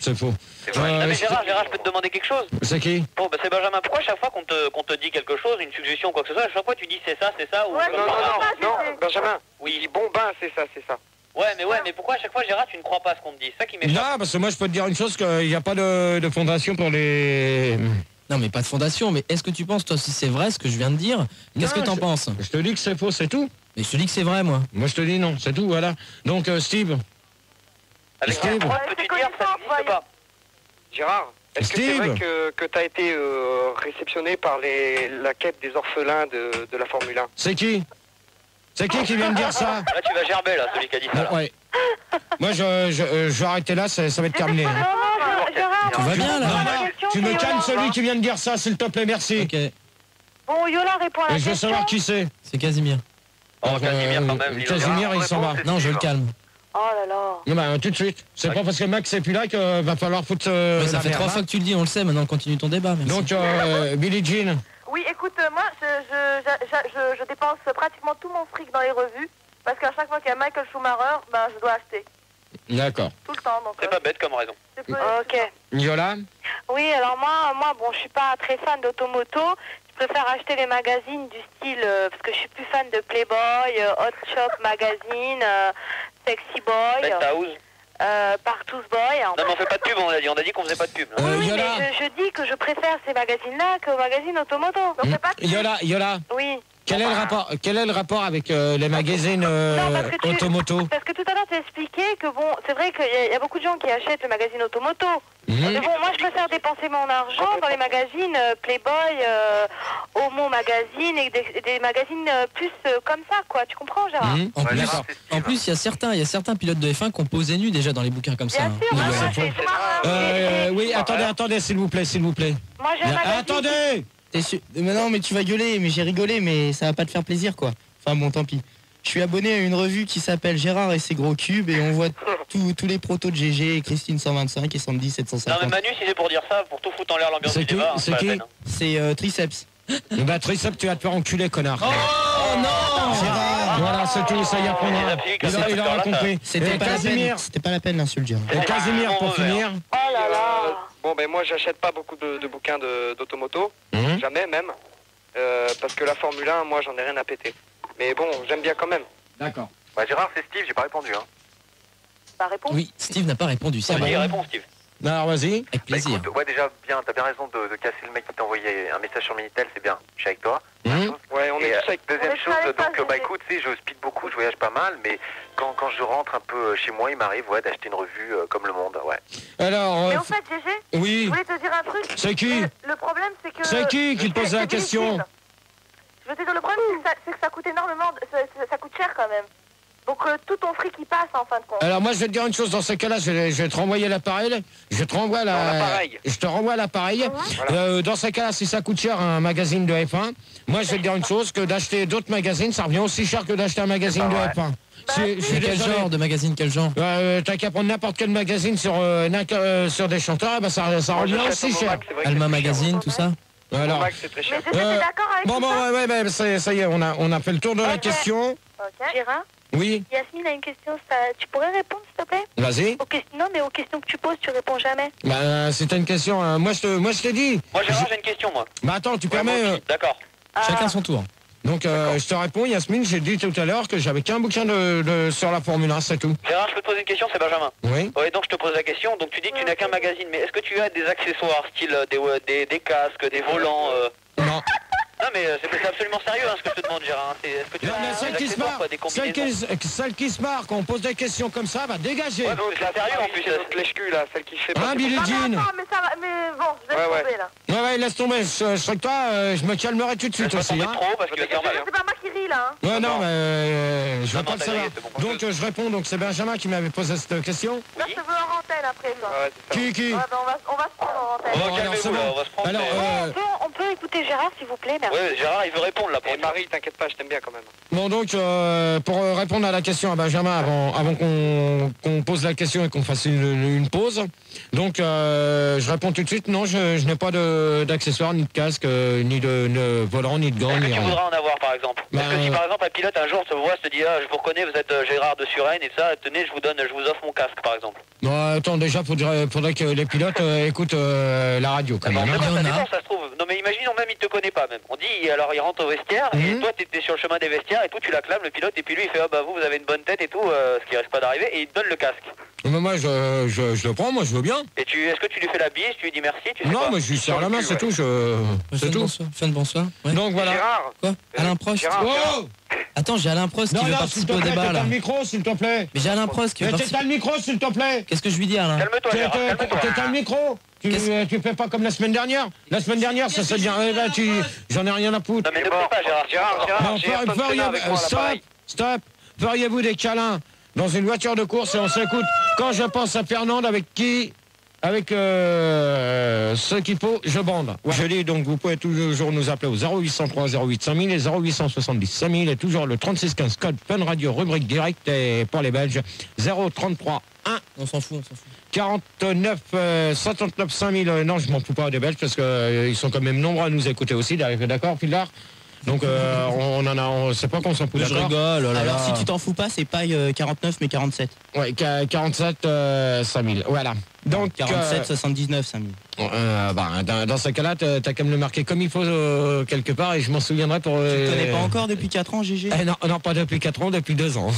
C'est faux. Mais Gérard, je peux te demander quelque chose? C'est qui? Bon, c'est Benjamin. Pourquoi chaque fois qu'on te dit quelque chose, une suggestion, quoi que ce soit, à chaque fois tu dis c'est ça ou... Non, Benjamin. Oui. Il dit bon c'est ça. Ouais, mais pourquoi à chaque fois, Gérard, tu ne crois pas à ce qu'on te dit? C'est ça qui m'échappe. Non, parce que moi, je peux te dire une chose, qu'il n'y a pas de fondation pour les... Non, mais pas de fondation, mais est-ce que tu penses, toi, si c'est vrai, ce que je viens de dire? Qu'est-ce que t'en penses? Je te dis que c'est faux, c'est tout. Mais je te dis que c'est vrai, moi. Moi, je te dis non, c'est tout, voilà. Donc, Steve. Avec Steve, peux-tu dire ça n'existe pas? Gérard, est-ce que c'est vrai que tu as été réceptionné par la quête des orphelins de la Formule 1? C'est qui? C'est qui vient de dire ça? Là, tu vas gerber, là, celui qui a dit ça. Là. Ouais. Moi, je vais arrêter là, ça va être terminé. Hein. Tu vas bien, là? Tu me calmes celui qui vient de dire ça, s'il te plaît, merci. Ok. Bon, Yola répond à la question. Je veux savoir qui c'est. C'est Casimir. Casimir, quand même. Casimir, il s'en va. Non, je le calme. Oh là là. Non, tout de suite. C'est pas parce que Max n'est plus là qu'il va falloir foutre... ça fait 3 fois que tu le dis, on le sait, maintenant continue ton débat. Merci. Donc, Billie Jean. Oui, écoute, moi, je dépense pratiquement tout mon fric dans les revues, parce qu'à chaque fois qu'il y a Michael Schumacher, je dois acheter. D'accord. Tout le temps, donc... C'est pas bête comme raison. Ok. Yola? Oui, alors moi, bon, je suis pas très fan d'automoto. Je préfère acheter les magazines du style, parce que je suis plus fan de Playboy, Hot Shop Magazine, Sexy Boy. Penthouse. par Tooth Boy. Non, mais on fait pas de pub, on a dit qu'on faisait pas de pub. Oui, mais je dis que je préfère ces magazines-là qu'aux magazines Automoto. On fait pas de pub. Yola. Oui. Quel est le rapport avec les magazines Automoto? Parce que tout à l'heure, tu as expliqué que bon, c'est vrai qu'il y a beaucoup de gens qui achètent le magazine Automoto. Mais bon, moi, je préfère dépenser mon argent dans les magazines Playboy, Homo Magazine et des magazines plus comme ça, quoi. Tu comprends, Gérard? En plus, il y a certains pilotes de F1 qui ont posé nu déjà dans les bouquins comme ça. Bien sûr, oui, attendez, s'il vous plaît. Moi, j'ai un magazine. Attendez! Mais non, mais tu vas gueuler, mais j'ai rigolé, mais ça va pas te faire plaisir, quoi. Enfin bon, tant pis. Je suis abonné à une revue qui s'appelle Gérard et ses gros cubes et on voit tous les protos de GG, Christine 125 et Sandy 750. Non mais Manu, si c'est pour dire ça, pour tout foutre en l'air l'ambiance du débat, c'est qui? C'est Triceps. Bah Triceps, tu vas te faire enculer, connard. Oh non, Gérard. Voilà, c'est tout, ça y apprendra. Il aura compris. C'était pas la peine d'insulter Gérard. Et Casimir, pour finir. Oh là là. Bon, ben moi, j'achète pas beaucoup de bouquins d'automoto. Jamais, même. Parce que la Formule 1, moi, j'en ai rien à péter. Mais bon, j'aime bien quand même. D'accord. Bah Gérard, c'est Steve, j'ai pas répondu. Hein. Bah réponds. Oui, Steve n'a pas répondu. C'est Il vrai. répond, Steve. Alors, vas-y. Avec plaisir. Écoute, ouais, déjà, bien, t'as bien raison de casser le mec qui t'a envoyé un message sur Minitel, c'est bien. Je suis avec toi. Ouais, on est tous avec. Deuxième chose, donc, bah écoute, tu sais, je speed beaucoup, je voyage pas mal, mais quand je rentre un peu chez moi, il m'arrive d'acheter une revue comme Le Monde, ouais. Alors. Mais en fait, GG, oui. je voulais te dire un truc. C'est qui? Le problème, c'est que. C'est qui pose la question? Je veux te dire, le problème, c'est que ça coûte énormément, ça coûte cher quand même. Donc tout ton fric il passe en fin de compte. Alors moi je vais te dire une chose, dans ce cas-là, je vais te renvoyer l'appareil, je te renvoie l'appareil. Dans ce cas-là, si ça coûte cher un magazine de F1, moi je vais te dire une chose, que d'acheter d'autres magazines, ça revient aussi cher que d'acheter un magazine de F1. Quel genre de magazine, quel genre? T'as qu'à prendre n'importe quel magazine sur des chanteurs, bah, ça revient aussi cher. Alma Magazine, tout ça? Alors, Mais j'étais d'accord avec ouais, ça y est, on a fait le tour de la question. Okay. Gérard? Oui. Yasmine a une question, tu pourrais répondre s'il te plaît? Vas-y. Non, mais aux questions que tu poses, tu réponds jamais. Bah, c'était une question, moi je t'ai dit. Moi Gérard, j'ai une question, moi. Bah attends, tu permets... D'accord. Chacun son tour. Donc je te réponds, Yasmine, j'ai dit tout à l'heure que j'avais qu'un bouquin sur la Formule 1, c'est tout. Gérard, je peux te poser une question, c'est Benjamin. Oui. Oui, donc je te pose la question, donc tu dis que tu n'as qu'un magazine, mais est-ce que tu as des accessoires, style des casques, des volants Non. Non mais c'est absolument sérieux ce que je te demande, Gérard. Est-ce que tu as celle des qui se marre, des combinaisons? celle qui se marre quand on pose des questions comme ça, va dégager. Ouais, c'est sérieux en plus. C'est lèche-cul là, celle qui fait pas. Billie Jean. Non, mais ça va, mais bon, je laisse tomber là. Ouais, laisse tomber, je serais que toi, je me calmerai tout de suite aussi. Trop parce que C'est pas moi qui ris là. Ouais, non, mais je veux pas le savoir. bon. Donc je réponds, donc c'est Benjamin qui m'avait posé cette question. Là, je te veux en antenne après toi. Qui Ouais, bah, on va se prendre en antenne. Bon, calmez-vous là, on va se prendre. Alors, On peut écouter Gérard s'il vous plaît, merci. Ouais, Gérard, il veut répondre là. Et Marie, t'inquiète pas, je t'aime bien quand même. bon, donc, pour répondre à la question à Benjamin, avant qu'on pose la question et qu'on fasse une pause, donc je réponds tout de suite, non, je n'ai pas d'accessoires, ni de casque, ni de volant, ni de gants, ni Tu rien. voudrais en avoir par exemple? Est-ce que si par exemple un pilote un jour te voit, se dit je vous reconnais, vous êtes Gérard de Suresnes et ça, tenez, je vous offre mon casque par exemple. Bon, attends, déjà, faudrait que les pilotes écoutent la radio quand même. Ça dépend, ça se trouve. Non mais imaginons même il te connaît pas même. On dit alors il rentre au vestiaire et toi t'étais sur le chemin des vestiaires et tout, tu l'acclames le pilote et puis lui il fait bah vous avez une bonne tête et tout, ce qui risque pas d'arriver et il te donne le casque. Mais moi je le prends, moi je veux bien. Et est-ce que tu lui fais la bise, tu lui dis merci, tu sais Non, quoi? moi je lui serre la main, c'est tout. C'est tout. Fin de bonsoir. Ouais. Donc voilà. Gérard. Quoi? Alain Prost. Oh Attends, j'ai Alain Prost qui veut participer au débat là. T'as le micro, s'il te plaît. Mais j'ai Alain Prost qui veut participer. T'as le micro, s'il te plaît. Qu'est-ce que je lui dis, Alain? Calme-toi, Gérard, calme-toi. T'as le micro. Tu fais pas comme la semaine dernière. La semaine dernière, ça s'est bien. J'en ai rien à foutre. Non mais ne fais pas Gérard. Stop. Feriez-vous des câlins dans une voiture de course et on s'écoute. Quand je pense à Fernande, avec ce qu'il faut, je bande. Ouais. Je dis donc, vous pouvez toujours nous appeler au 0803 08 5000 et 0870 5000 et toujours le 3615 code Fun Radio rubrique direct et pour les Belges 033 1. On s'en fout. 49 79 5000. Non, je m'en fous pas des Belges parce que ils sont quand même nombreux à nous écouter aussi. D'accord, Philard? Donc c'est pas qu'on s'en fout. Je rigole. Alors si tu t'en fous pas, c'est pas 49 mais 47. Ouais, 47 5000. Voilà. Donc 47 79 5000. Dans ce cas-là, t'as qu'à me le marquer comme il faut quelque part et je m'en souviendrai pour. Tu connais pas encore depuis 4 ans, GG? Non, pas depuis 4 ans, depuis 2 ans.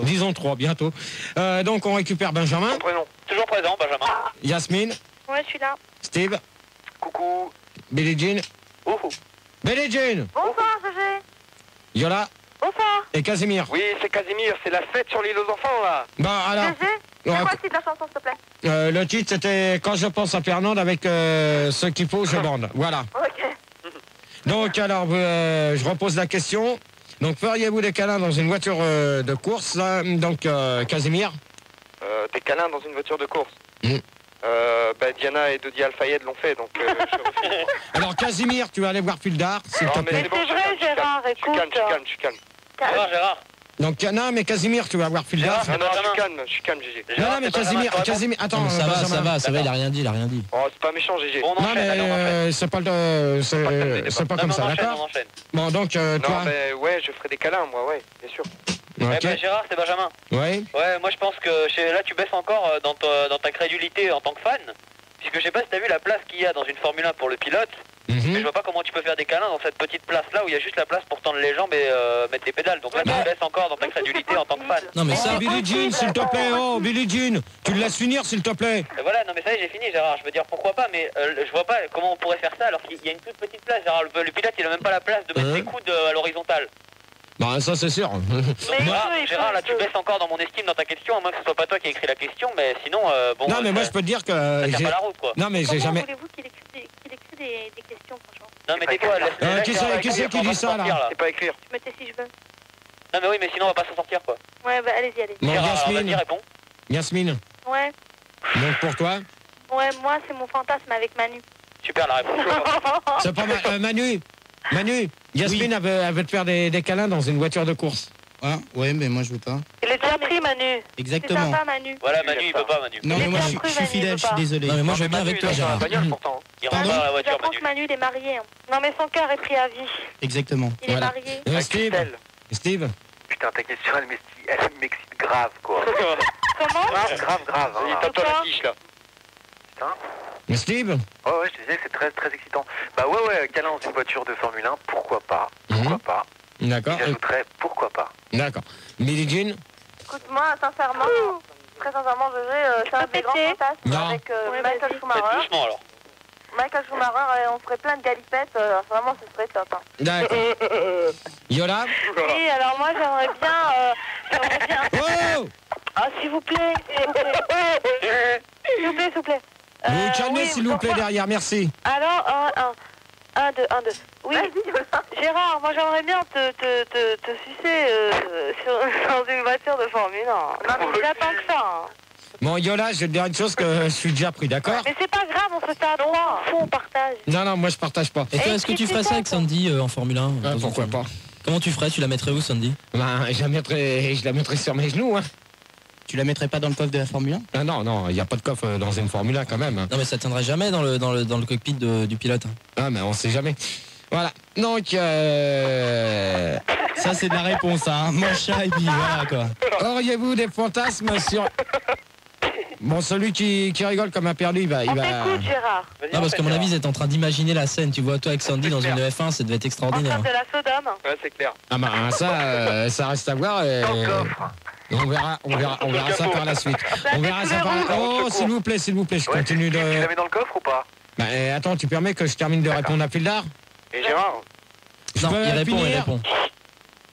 Disons 3 bientôt. Donc on récupère Benjamin. Prénom. Toujours présent, Benjamin. Yasmine. Ouais, je suis là. Steve. Coucou. Billie Jean. Billie Jean. Bonsoir, GG. Yola. Bonsoir. Et Casimir. Oui, c'est Casimir, c'est la fête sur l'île aux enfants, là. Alors. GG, c'est quoi le titre de la chanson, s'il te plaît? Le titre, c'était Quand je pense à Fernande avec ce qu'il faut, je bande. Voilà. Ok. Donc, alors, je repose la question. Donc, feriez-vous des câlins dans une voiture de course, là? Donc, Casimir. Des câlins dans une voiture de course. Diana et Dodi Al-Fayed l'ont fait, donc je refuse. Alors, Casimir, tu vas aller voir Pildar, s'il te plaît. Mais c'est vrai, Gérard, écoute. Je suis calme. Gérard. Donc, non, mais Casimir, tu vas voir Pildar. Non, je suis calme, GG. Non, mais Casimir, attends. Ça va, il a rien dit. Oh, c'est pas méchant, GG. On Non, enchaîne, mais c'est pas comme ça, d'accord? Bon, donc, toi. Non, mais ouais, je ferai des câlins, moi, ouais, bien sûr. Ok. Gérard, c'est Benjamin. Ouais. Ouais, moi je pense que là tu baisses encore dans ta crédulité en tant que fan. Puisque je sais pas si t'as vu la place qu'il y a dans une Formule 1 pour le pilote. Mais je vois pas comment tu peux faire des câlins dans cette petite place là où il y a juste la place pour tendre les jambes et mettre des pédales. Donc là tu baisses encore dans ta crédulité en tant que fan. Non mais ça. Billie Jean, s'il te plaît, Billie Jean, tu le laisses finir, s'il te plaît. Et voilà, non mais ça y est, j'ai fini Gérard, je veux dire pourquoi pas, mais je vois pas comment on pourrait faire ça alors qu'il y a une toute petite place, Gérard, le pilote il a même pas la place de mettre ses coudes à l'horizontale. Bah ça c'est sûr. Gérard, là tu baisses encore dans mon estime dans ta question, à moins que ce soit pas toi qui ai écrit la question, mais sinon bon. Non mais moi je peux te dire que ça tient pas la route quoi. Non mais j'ai jamais. Comment voulez-vous qu'il écrit des questions, franchement? Non mais tais-toi, qui c'est qui dit ça là? C'est pas écrire. Je me tais si je veux. Non mais oui, mais sinon on va pas s'en sortir quoi. Ouais, bah allez-y. Bon, Gérard, vas-y, réponds. Yasmine. Ouais. Donc pour toi? Ouais, moi c'est mon fantasme avec Manu. Super la réponse. C'est pas Manu, Yasmine veut te faire des câlins dans une voiture de course. Ah, ouais, mais moi je veux pas. Il est déjà pris, Manu. Exactement. C'est sympa, Manu. Voilà, Manu il peut pas, Manu. Non mais moi je suis fidèle, je suis désolé. Non mais moi je vais bien avec toi, Gérard. Il rentre dans la voiture, Manu, il est marié. Non mais son cœur est pris à vie. Exactement. Il est marié. Steve. Putain, ta question, elle m'excite grave, quoi. Comment? Grave. Il tape la fiche, là. Putain. Steve. Ouais, je te disais que c'est très, très excitant. Bah ouais, câlin dans une voiture de Formule 1, pourquoi pas. D'accord. J'ajouterais pourquoi pas. D'accord. Billie Jean. Écoute, moi, sincèrement, très sincèrement, GG, c'est un des grands fantasmes avec Michael Schumacher. Doucement alors. Michael Schumacher, on ferait plein de galipettes, vraiment, ce serait top. D'accord. Yola. Oui, alors moi, j'aimerais bien... Oh! Ah, s'il vous plaît. S'il vous plaît. Vous vous calmez, s'il vous plaît, derrière, merci. Alors, 1, 2. Oui, Gérard, moi j'aimerais bien te sucer dans une voiture de Formule 1. Non, mais j'attends que ça. Hein. Bon, Yola, je vais te dire une chose que je suis déjà pris, d'accord? Mais c'est pas grave, on se fait à droit. On partage. Non, moi je partage pas. Et toi, est-ce que tu ferais ça avec Sandy en Formule 1? Pourquoi pas? Comment tu ferais? Tu la mettrais où, Sandy? Ben, je la mettrais sur mes genoux, hein. Tu la mettrais pas dans le coffre de la Formule 1? Ah non, il n'y a pas de coffre dans une Formule 1 quand même. Non mais ça tiendrait jamais dans le cockpit du pilote. Ah mais on sait jamais. Voilà. Donc ça c'est de la réponse, hein. Mon chat et puis voilà quoi. Auriez-vous des fantasmes sur... Bon, celui qui rigole comme un perdu, il va... Écoute, Gérard. Non, parce qu'à mon avis, vous êtes en train d'imaginer la scène. Tu vois, toi avec Sandy dans une F1, ça devait être extraordinaire. En train de la Sodome. Ouais, c'est clair. Ah bah ça reste à voir. On verra ça par la suite. On verra ça par la... Oh, s'il vous plaît, je continue de... Tu la mets dans le coffre ou pas? Bah, attends, tu permets que je termine de répondre à Pildar? Et Gérard? Non, il répond.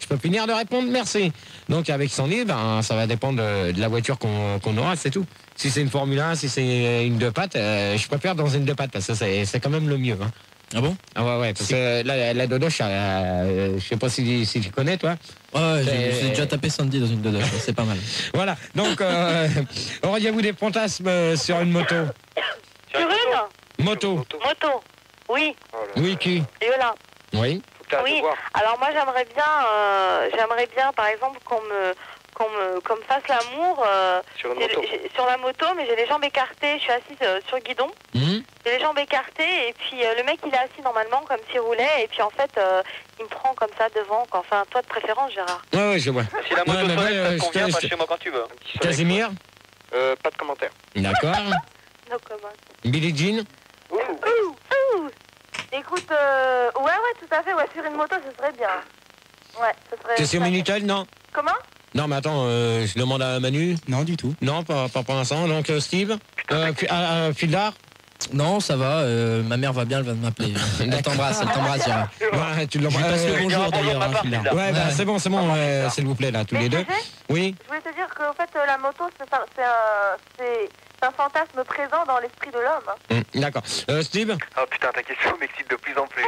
Je peux finir de répondre, merci. Donc avec Sandy, ben, ça va dépendre de la voiture qu'on aura, c'est tout. Si c'est une Formule 1, si c'est une 2 pattes, je préfère dans une 2 pattes, parce que c'est quand même le mieux. Hein. Ah bon? Ah ouais, parce que la Dodoche, je sais pas si tu connais, toi. Ouais, j'ai déjà tapé Sandy dans une Dodoche, c'est pas mal. Voilà, donc, auriez-vous des fantasmes sur une moto? Sur une Moto. Oui. Oui, qui? Yola. Oui. Oui, alors moi j'aimerais bien par exemple qu'on me fasse l'amour sur la moto, mais j'ai les jambes écartées, je suis assise sur le guidon. J'ai les jambes écartées et puis le mec il est assis normalement comme s'il roulait et puis en fait il me prend comme ça devant. Enfin toi de préférence Gérard. Ouais, je vois. Si la moto soleil, ça te convient, passe chez moi quand tu veux. Casimir? Pas de commentaire. D'accord. No comment. Billie Jean? Écoute, ouais, tout à fait, ouais, sur une moto, ce serait bien. Ouais, ce serait... T'es sur Minitel, non? Comment? Non, mais attends, je demande à Manu. Non, du tout. Non, pas pour l'instant. Donc, Steve? Fildar? Non, ça va, ma mère va bien, elle vient de m'appeler. Elle t'embrasse, Gérard. Ouais, tu Je lui passe le bonjour bonjour d'ailleurs, de ma part, Fildar. Ouais, bah, c'est bon, s'il vous plaît, là, tous les deux. Oui? Je voulais te dire qu'en fait, la moto, c'est un fantasme présent dans l'esprit de l'homme. D'accord. Steve? Oh putain, ta question m'excite de plus en plus.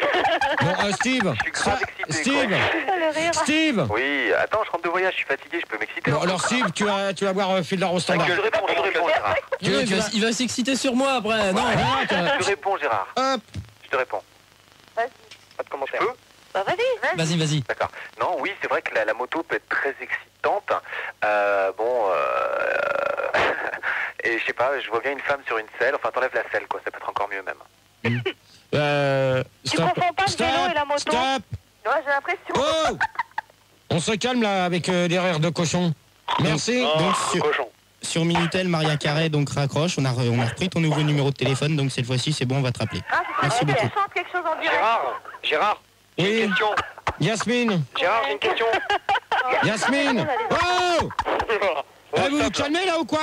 Bon, Steve? Je suis grave excité, Steve? Le rire. Steve? Oui, attends, je rentre de voyage, je suis fatigué, je peux m'exciter. Bon, alors Steve, tu vas voir Fildar au standard. Je réponds, Gérard. Il va s'exciter sur moi après. Non, Je réponds, Gérard. Hop. Je te réponds. Vas-y. Pas de commentaire. Tu peux? Bah vas-y. Vas-y. D'accord. Non, oui, c'est vrai que la moto peut être très excitante. Et je sais pas, je vois bien une femme sur une selle. Enfin, t'enlèves la selle, quoi. Ça peut être encore mieux, même. Tu confonds pas le vélo et la moto? Stop. Ouais, j'ai l'impression. Oh. On se calme, là, avec des rires de cochon. Merci. Donc, Cochon. sur Minitel, Maria Carré, donc raccroche. On a repris ton nouveau numéro de téléphone, donc cette fois-ci, c'est bon, on va te rappeler. Ah, Merci beaucoup. je chante quelque chose en direct. Gérard, j'ai Oui. une question. Yasmine. Gérard, j'ai une question. Yasmine. Oh. Vous vous calmer, là, ou quoi?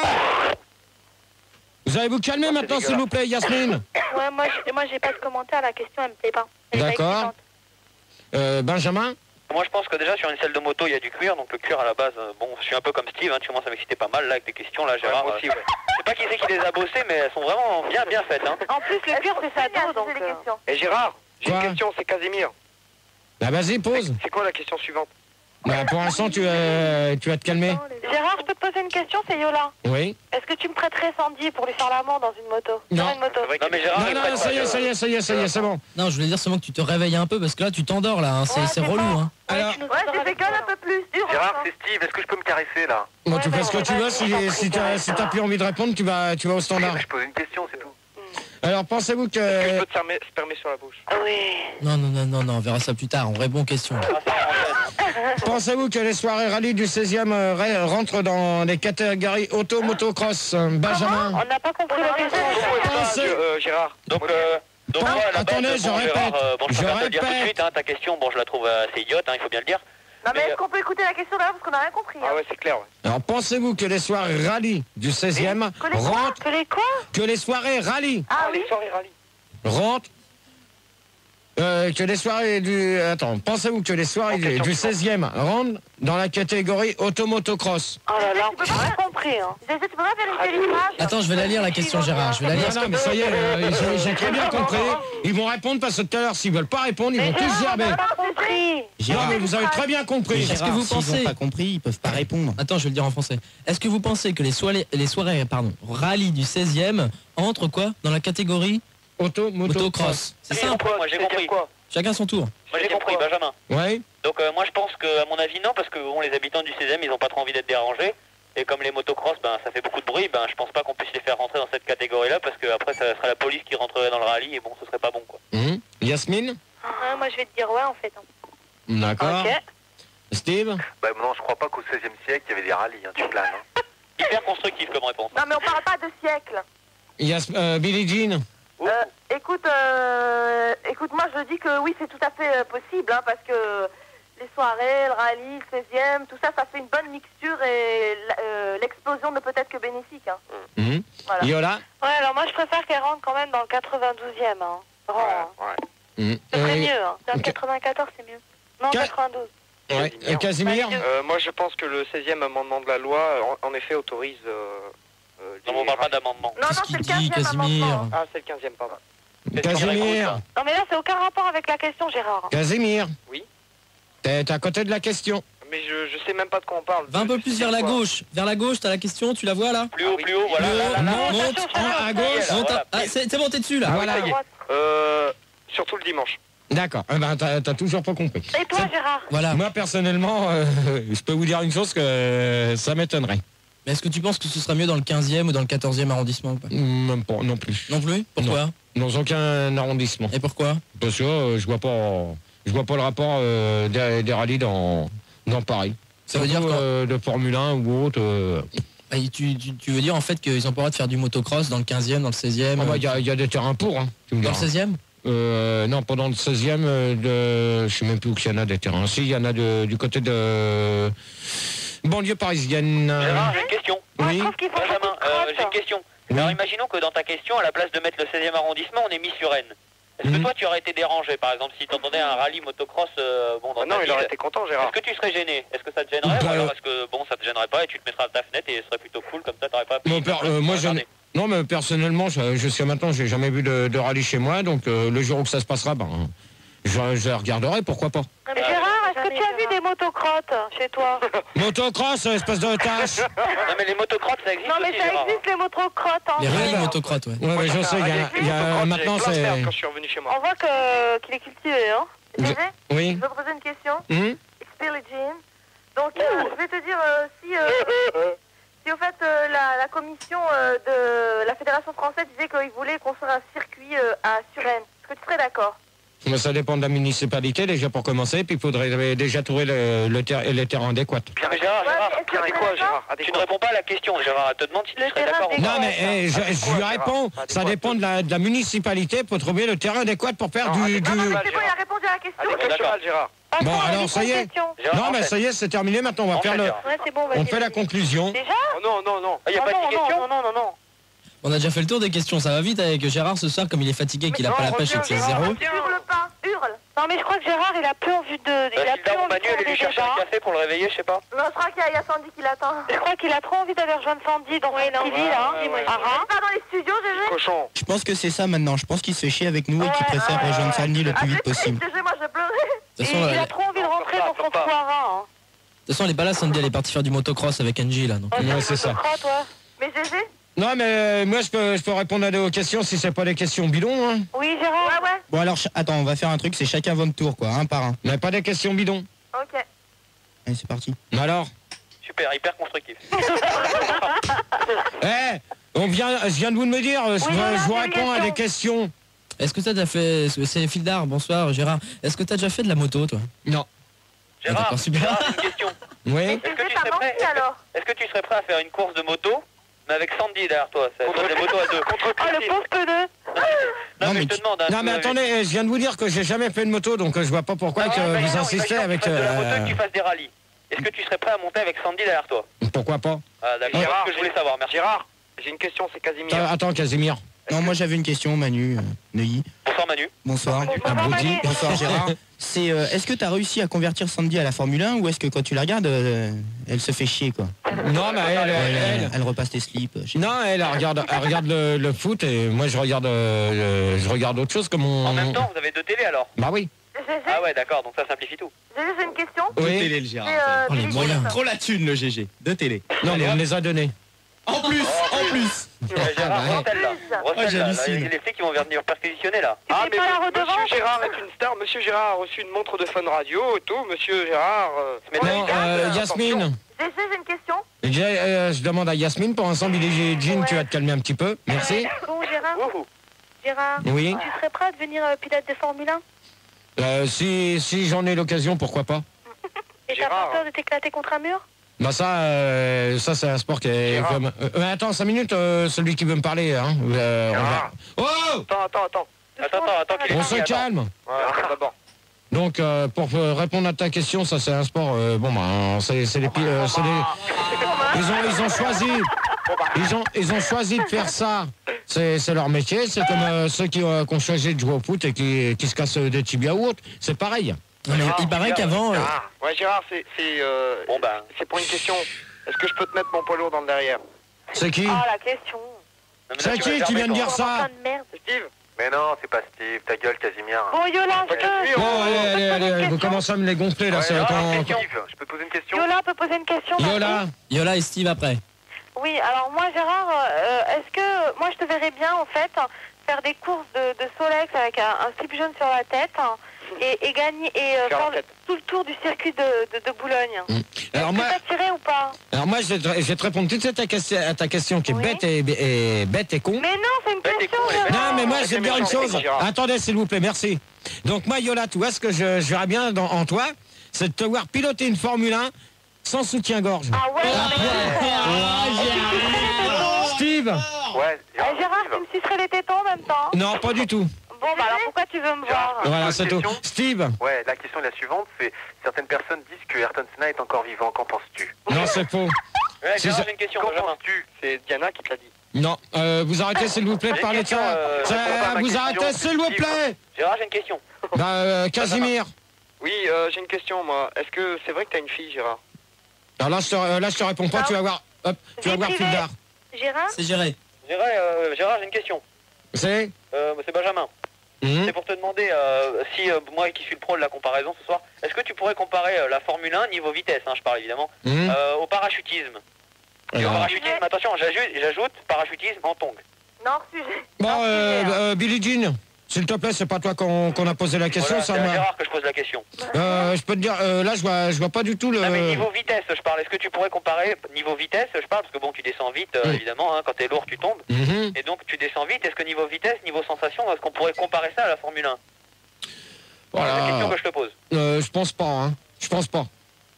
Vous allez vous calmer maintenant, s'il vous plaît, Yasmine. Ouais, moi j'ai pas de commentaire, la question elle me plaît pas. Elle est pas D'accord. excitante. Benjamin? Moi je pense que déjà sur une selle de moto il y a du cuir, donc le cuir à la base, bon je suis un peu comme Steve, tu commences à m'exciter pas mal là avec tes questions là Gérard. Ouais, moi aussi, Je sais pas qui c'est qui les a bossées mais elles sont vraiment bien faites. En plus le cuir c'est sa dos donc... les questions. Et Gérard, j'ai Quoi? une question, c'est Casimir. Bah, vas-y, pose. C'est quoi la question suivante? Bah, pour l'instant, tu vas te calmer. Gérard, je peux te poser une question, c'est Yola. Oui. Est-ce que tu me prêterais Sandy pour lui faire l'amour dans une moto? Non. Sur une moto. Non mais Gérard, il Non, prête ça y pas, est, c'est bon. Non, je voulais dire seulement que tu te réveilles un peu parce que là tu t'endors là, hein. C'est c'est relou. bon. Hein. Alors, tu nous Ouais, entendras j'ai fait avec gueule toi, un peu plus dur. Gérard, hein. c'est Steve, est-ce que je peux me caresser, là? bon, tu fais ce que tu veux. Si t'as plus envie de répondre, tu vas au standard. Je pose une question, c'est tout. Alors, pensez-vous Est-ce que je que... peux te spermer sur la bouche? Oui. Non, on verra ça plus tard. On répond aux questions. Pensez-vous que les soirées rallye du 16e rentrent dans les catégories auto-motocross? Benjamin? On n'a pas compris la question. Gérard. Donc moi, à la attendez, base, je bon, répète. Gérard, bon, je Je préfère te le dire tout de répète. suite, ta question, bon je la trouve assez idiote, il faut bien le dire. Non, mais Mais, est-ce qu'on peut écouter la question d'abord parce qu'on n'a rien compris? Ah ouais, c'est clair, ouais. Alors, pensez-vous que les soirées rallye du 16e rentrent... Que les quoi? Que les soirées rallye Ah oui. Les soirées rallye. rentrent... que les soirées du... Attends, pensez-vous que les soirées du 16e rentrent dans la catégorie auto-motocross? Oh là là, on n'a rien compris. Hein. Tu peux pas vérifier l'image? Attends, je vais la lire la question, Gérard. Je vais la lire. Non, mais ça y est, j'ai très bien compris. Ils vont répondre parce que tout à l'heure, s'ils veulent pas répondre, ils vont tous gerber. On n'a pas compris. Non, Gérard, mais vous avez très bien compris. Est-ce que vous s'ils pensez- n'ont pas compris, ils peuvent pas répondre. Attends, je vais le dire en français. Est-ce que vous pensez que les soirées rallye du 16e entrent quoi dans la catégorie Auto-motocross. motocross? C'est ça? Moi j'ai compris. Chacun son tour. Moi j'ai compris, Benjamin. Ouais. Donc moi je pense que à mon avis non, parce que bon, les habitants du 16e ils ont pas trop envie d'être dérangés. Et comme les motocross, ça fait beaucoup de bruit, je pense pas qu'on puisse les faire rentrer dans cette catégorie-là, parce que après ça serait la police qui rentrerait dans le rallye, et bon, ce serait pas bon, quoi. Yasmine? Ouais, moi je vais te dire ouais en fait. Hein. D'accord. Ok. Steve? Bah non, je crois pas qu'au 16e siècle, il y avait des rallyes, tu planes. Hyper constructif comme réponse. Non, mais on parle pas de siècle. Billie Jean? Écoute, moi je dis que oui, c'est tout à fait possible, hein, parce que les soirées, le rallye, le 16e, tout ça, ça fait une bonne mixture et l'explosion ne peut être que bénéfique. Hein. Voilà. Yola? Ouais, alors moi je préfère qu'elle rentre quand même dans le 92e. Hein. Rang, hein. Ce serait mieux. Hein. Dans le 94 c'est mieux. Non, Ca- 92. Ouais. Casimir? Moi, je pense que le 16e amendement de la loi, en effet, autorise... Non, on parle pas d'amendement. Non, Qu'est-ce non, c'est le qu'il dit, 15e Casimir? amendement. Ah, c'est le 15e, pardon. Casimir? Non, mais là, c'est aucun rapport avec la question, Gérard. Casimir? Oui. T'es à côté de la question. Mais je sais même pas de quoi on parle. Va un peu Je plus sais vers la quoi. gauche. Vers la gauche, t'as la question, tu la vois là? Plus haut, voilà. Plus haut, là. monte, à gauche. monte. Voilà. Ah, c'est bon, t'es dessus là. Voilà. Surtout le dimanche. D'accord. T'as toujours pas compris. Et toi, Gérard? Voilà. Moi, personnellement, je peux vous dire une chose que ça m'étonnerait. Mais est-ce que tu penses que ce sera mieux dans le 15e ou dans le 14e arrondissement ou pas? Même pas, non plus. Non plus? Pourquoi? Non, dans aucun arrondissement. Et pourquoi? Parce que je vois pas le rapport des rallyes dans Paris. Ça veut dire quoi? De Formule 1 ou autre. Tu veux dire en fait qu'ils ont pas le droit de faire du motocross dans le 15e, dans le 16e? Il y a des terrains pour. Hein, dans le 16e? Non, pendant le 16e, je sais même plus où il y en a des terrains. Si, il y en a du côté de banlieue parisienne. Gérard, j'ai une question. Oui. Benjamin, j'ai une question. Oui. Alors imaginons que dans ta question, à la place de mettre le 16e arrondissement, on est mis sur Rennes. Est-ce que toi tu aurais été dérangé, par exemple, si tu entendais un rallye motocross dans ta Non, il ville? aurait été content, Gérard. Est-ce que tu serais gêné? Est-ce que ça te gênerait? Ou alors est-ce que ça te gênerait pas et tu te mettras à ta fenêtre et ce serait plutôt cool, comme ça t'aurais pas... Non, mais personnellement, jusqu'à maintenant, j'ai jamais vu de rallye chez moi, donc le jour où ça se passera, je regarderai, pourquoi pas. Mais Gérard, est-ce que tu as vu des motocrottes chez toi? Motocross, espèce de tâche. Non, mais les motocrottes, ça existe Non, mais aussi, ça Gérard. existe les motocrottes. Hein. Les rallyes motocrottes, ouais. Ouais, mais je sais, il y a maintenant, c'est... Quand je suis revenu chez moi. On voit qu'il est cultivé, hein. Oui. Je veux poser une question. It's Billie Jean. Donc, je vais te dire si au fait la commission de la Fédération française disait qu'ils voulaient construire un circuit à Suresnes, est-ce que tu serais d'accord? Mais ça dépend de la municipalité, déjà pour commencer, puis il faudrait déjà trouver les terrains adéquats. Mais Gérard, C'est quoi, Gérard? tu ne réponds pas à la question, Gérard. Elle te demande si tu serais d'accord ou Non, pas. mais je lui réponds, ça dépend de la municipalité pour trouver le terrain adéquat pour faire du... Non, c'est bon, il a répondu à la question. D'accord, Gérard. Bon, alors ça y est. Non, mais ça y est, c'est terminé, maintenant on va faire le... Ouais, c'est bon, On fait la conclusion. Déjà? Oh non. Il n'y a pas de question? Non. On a déjà fait le tour des questions, ça va vite avec Gérard ce soir, comme il est fatigué, qu'il a pas la pêche et que c'est zéro. Hurle pas, hurle. Non, mais je crois que Gérard, il a plus envie de... Il a plus envie Manu, elle lui chercher un café pour le réveiller, je sais pas. Non, je crois qu'il y a Sandy qui l'attend. Je crois qu'il a trop envie d'aller rejoindre Sandy dans son petit lit, là. Pas dans les studios, Gégé? Cochon. Je pense que c'est ça maintenant. Je pense qu'il se fait chier avec nous et qu'il préfère rejoindre Sandy le plus vite possible. Gégé, moi, je pleurais. De toute façon, Il a trop envie de rentrer dans son foirin. De toute façon, elle est pas là, Sandy, elle est partie faire du motocross avec Angie, là. Donc. Ouais, c'est ça. Mais Gégé? Non, mais moi, je peux répondre à vos questions si c'est pas des questions bidons. Hein. Oui, Gérard? Ouais. Bon alors, attends, on va faire un truc, c'est chacun votre tour, quoi, un par un. Mais pas des questions bidons. Ok. Allez, c'est parti. Alors Super, hyper constructif. je viens de vous me dire, je vous réponds à des questions. Est-ce que t'as déjà fait... C'est Fildar, bonsoir Gérard. Est-ce que t'as déjà fait de la moto, toi? Non. Gérard, super. Gérard, une question. Oui. Est-ce que tu serais prêt à faire une course de moto, mais avec Sandy derrière toi? Ça des motos à deux. Le pauvre peu Non, mais je te demande. Non, mais attendez, je viens de vous dire que j'ai jamais fait de moto, donc je vois pas pourquoi vous insistez avec... de la moto et que tu fasses des rallyes. Est-ce que tu serais prêt à monter avec Sandy derrière toi? Pourquoi pas? Ah, d'accord, c'est ce que je voulais savoir, merci. Gérard, j'ai une question, c'est Casimir. Attends, Casimir. Non, moi j'avais une question, Manu, Neuilly. Bonsoir Manu. Bonsoir. Abruti. Bonsoir Gérard. C'est, est-ce que t'as réussi à convertir Sandy à la Formule 1 ou est-ce que quand tu la regardes, elle se fait chier, quoi? Non, mais elle repasse tes slips. Non, elle regarde le foot et moi je regarde autre chose comme En même temps, vous avez deux télés alors? Bah oui. Ah ouais, d'accord, donc ça simplifie tout. J'ai une question. Deux télés, le Gérard. Oh, les moyens. Trop la thune, le GG. Deux télés. Non, mais on les a donnés. En plus. Gérard, recèle-la. j'hallucine. Les flics qui vont venir perquisitionner là. Ah, mais pas la redevance? Monsieur Gérard est une star. Monsieur Gérard a reçu une montre de Fun Radio et tout. Monsieur Gérard... Non, Yasmine. J'ai une question. Je demande à Yasmine, pour l'instant, Billie Jean, tu vas te calmer un petit peu. Merci. Bon, Gérard, Oui. tu serais prêt à devenir pilote de Formule 1? Si j'en ai l'occasion, pourquoi pas? Et t'as pas peur de t'éclater contre un mur? Bah ça c'est un sport qui est comme... attends, 5 minutes, celui qui veut me parler, hein. Oh! Attends, On se calme. D'abord. Donc, pour répondre à ta question, ça c'est un sport... Ils ont choisi de faire ça. C'est leur métier. C'est comme ceux qui ont choisi de jouer au foot et qui se cassent des tibias ou autre. C'est pareil. Il paraît qu'avant... Ouais, Gérard, c'est pour une question. Est-ce que je peux te mettre mon poids lourd dans le derrière? C'est qui? Ah, la question. C'est qui vient de dire ça? Steve? Mais non, c'est pas Steve, ta gueule, Casimir. Bon, Yola, Allez, vous commencez à me les gonfler là. Steve, je peux te poser une question? Yola peut poser une question? Yola et Steve après. Oui, alors moi, Gérard, est-ce que... Moi, je te verrais bien, en fait, faire des courses de Solex avec un slip jaune sur la tête et gagner et faire tout le tour du circuit de Boulogne. Alors moi, t'as tiré ou pas? Alors moi, je vais te répondre tout de suite à ta question qui est bête et con. Mais non, c'est une question. Non, mais moi, je vais te dire une chose. Attendez, s'il vous plaît, merci. Donc moi, Yola, tu vois ce que je verrais bien en toi, c'est de te voir piloter une Formule 1 sans soutien-gorge. Ah ouais. Steve. Ouais. Gérard, tu me sucerais les tétons en même temps? Non, pas du tout. Bon, bah alors pourquoi tu veux me voir? Voilà, c'est tout. Steve. Ouais, la question est la suivante, c'est certaines personnes disent que Ayrton Senna est encore vivant. Qu'en penses-tu? Non, c'est faux. Ouais, j'ai une question. Qu'en penses-tu? C'est Diana qui te l'a dit. Non, vous arrêtez s'il vous plaît de parler de ça. Vous arrêtez s'il vous plaît. Gérard, j'ai une question. Casimir. Oui, j'ai une question, moi. Est-ce que c'est vrai que t'as une fille, Gérard? Alors là, je te réponds pas, tu vas voir. Hop, tu vas voir plus tard. Gérard? C'est géré. Gérard, j'ai une question. C'est Benjamin. C'est pour te demander si moi qui suis le pro de la comparaison ce soir, est-ce que tu pourrais comparer la Formule 1 niveau vitesse, je parle évidemment, au parachutisme. Et au parachutisme, attention, j'ajoute parachutisme en tongue. Non, sujet. Bon, Billie Jean, s'il te plaît, c'est pas toi qu'on a posé la question, voilà, ça c'est à Gérard que je pose la question. Je peux te dire, là, je vois pas du tout le... Non, mais niveau vitesse, je parle. Est-ce que tu pourrais comparer niveau vitesse, je parle, parce que bon, tu descends vite, évidemment, quand t'es lourd, tu tombes. Et donc, tu descends vite. Est-ce que niveau vitesse, niveau sensation, est-ce qu'on pourrait comparer ça à la Formule 1? Voilà la question que je te pose. Je pense pas, hein. Je pense pas.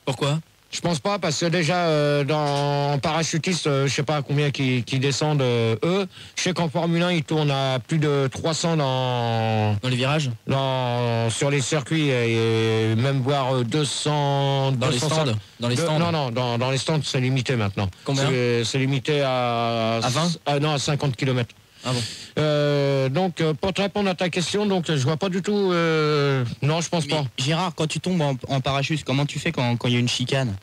Pourquoi? Je pense pas, parce que déjà, dans parachutistes, je sais pas combien qui descendent eux. Je sais qu'en Formule 1, ils tournent à plus de 300 dans les virages, sur les circuits, et même voire 200... Dans les stands. Dans les stands. Non, dans les stands, c'est limité maintenant. Combien? C'est limité à 20? Non, à 50 km. Ah bon. Donc, pour te répondre à ta question, donc je vois pas du tout... Non, je pense pas. Gérard, quand tu tombes en parachute, comment tu fais quand il y a une chicane?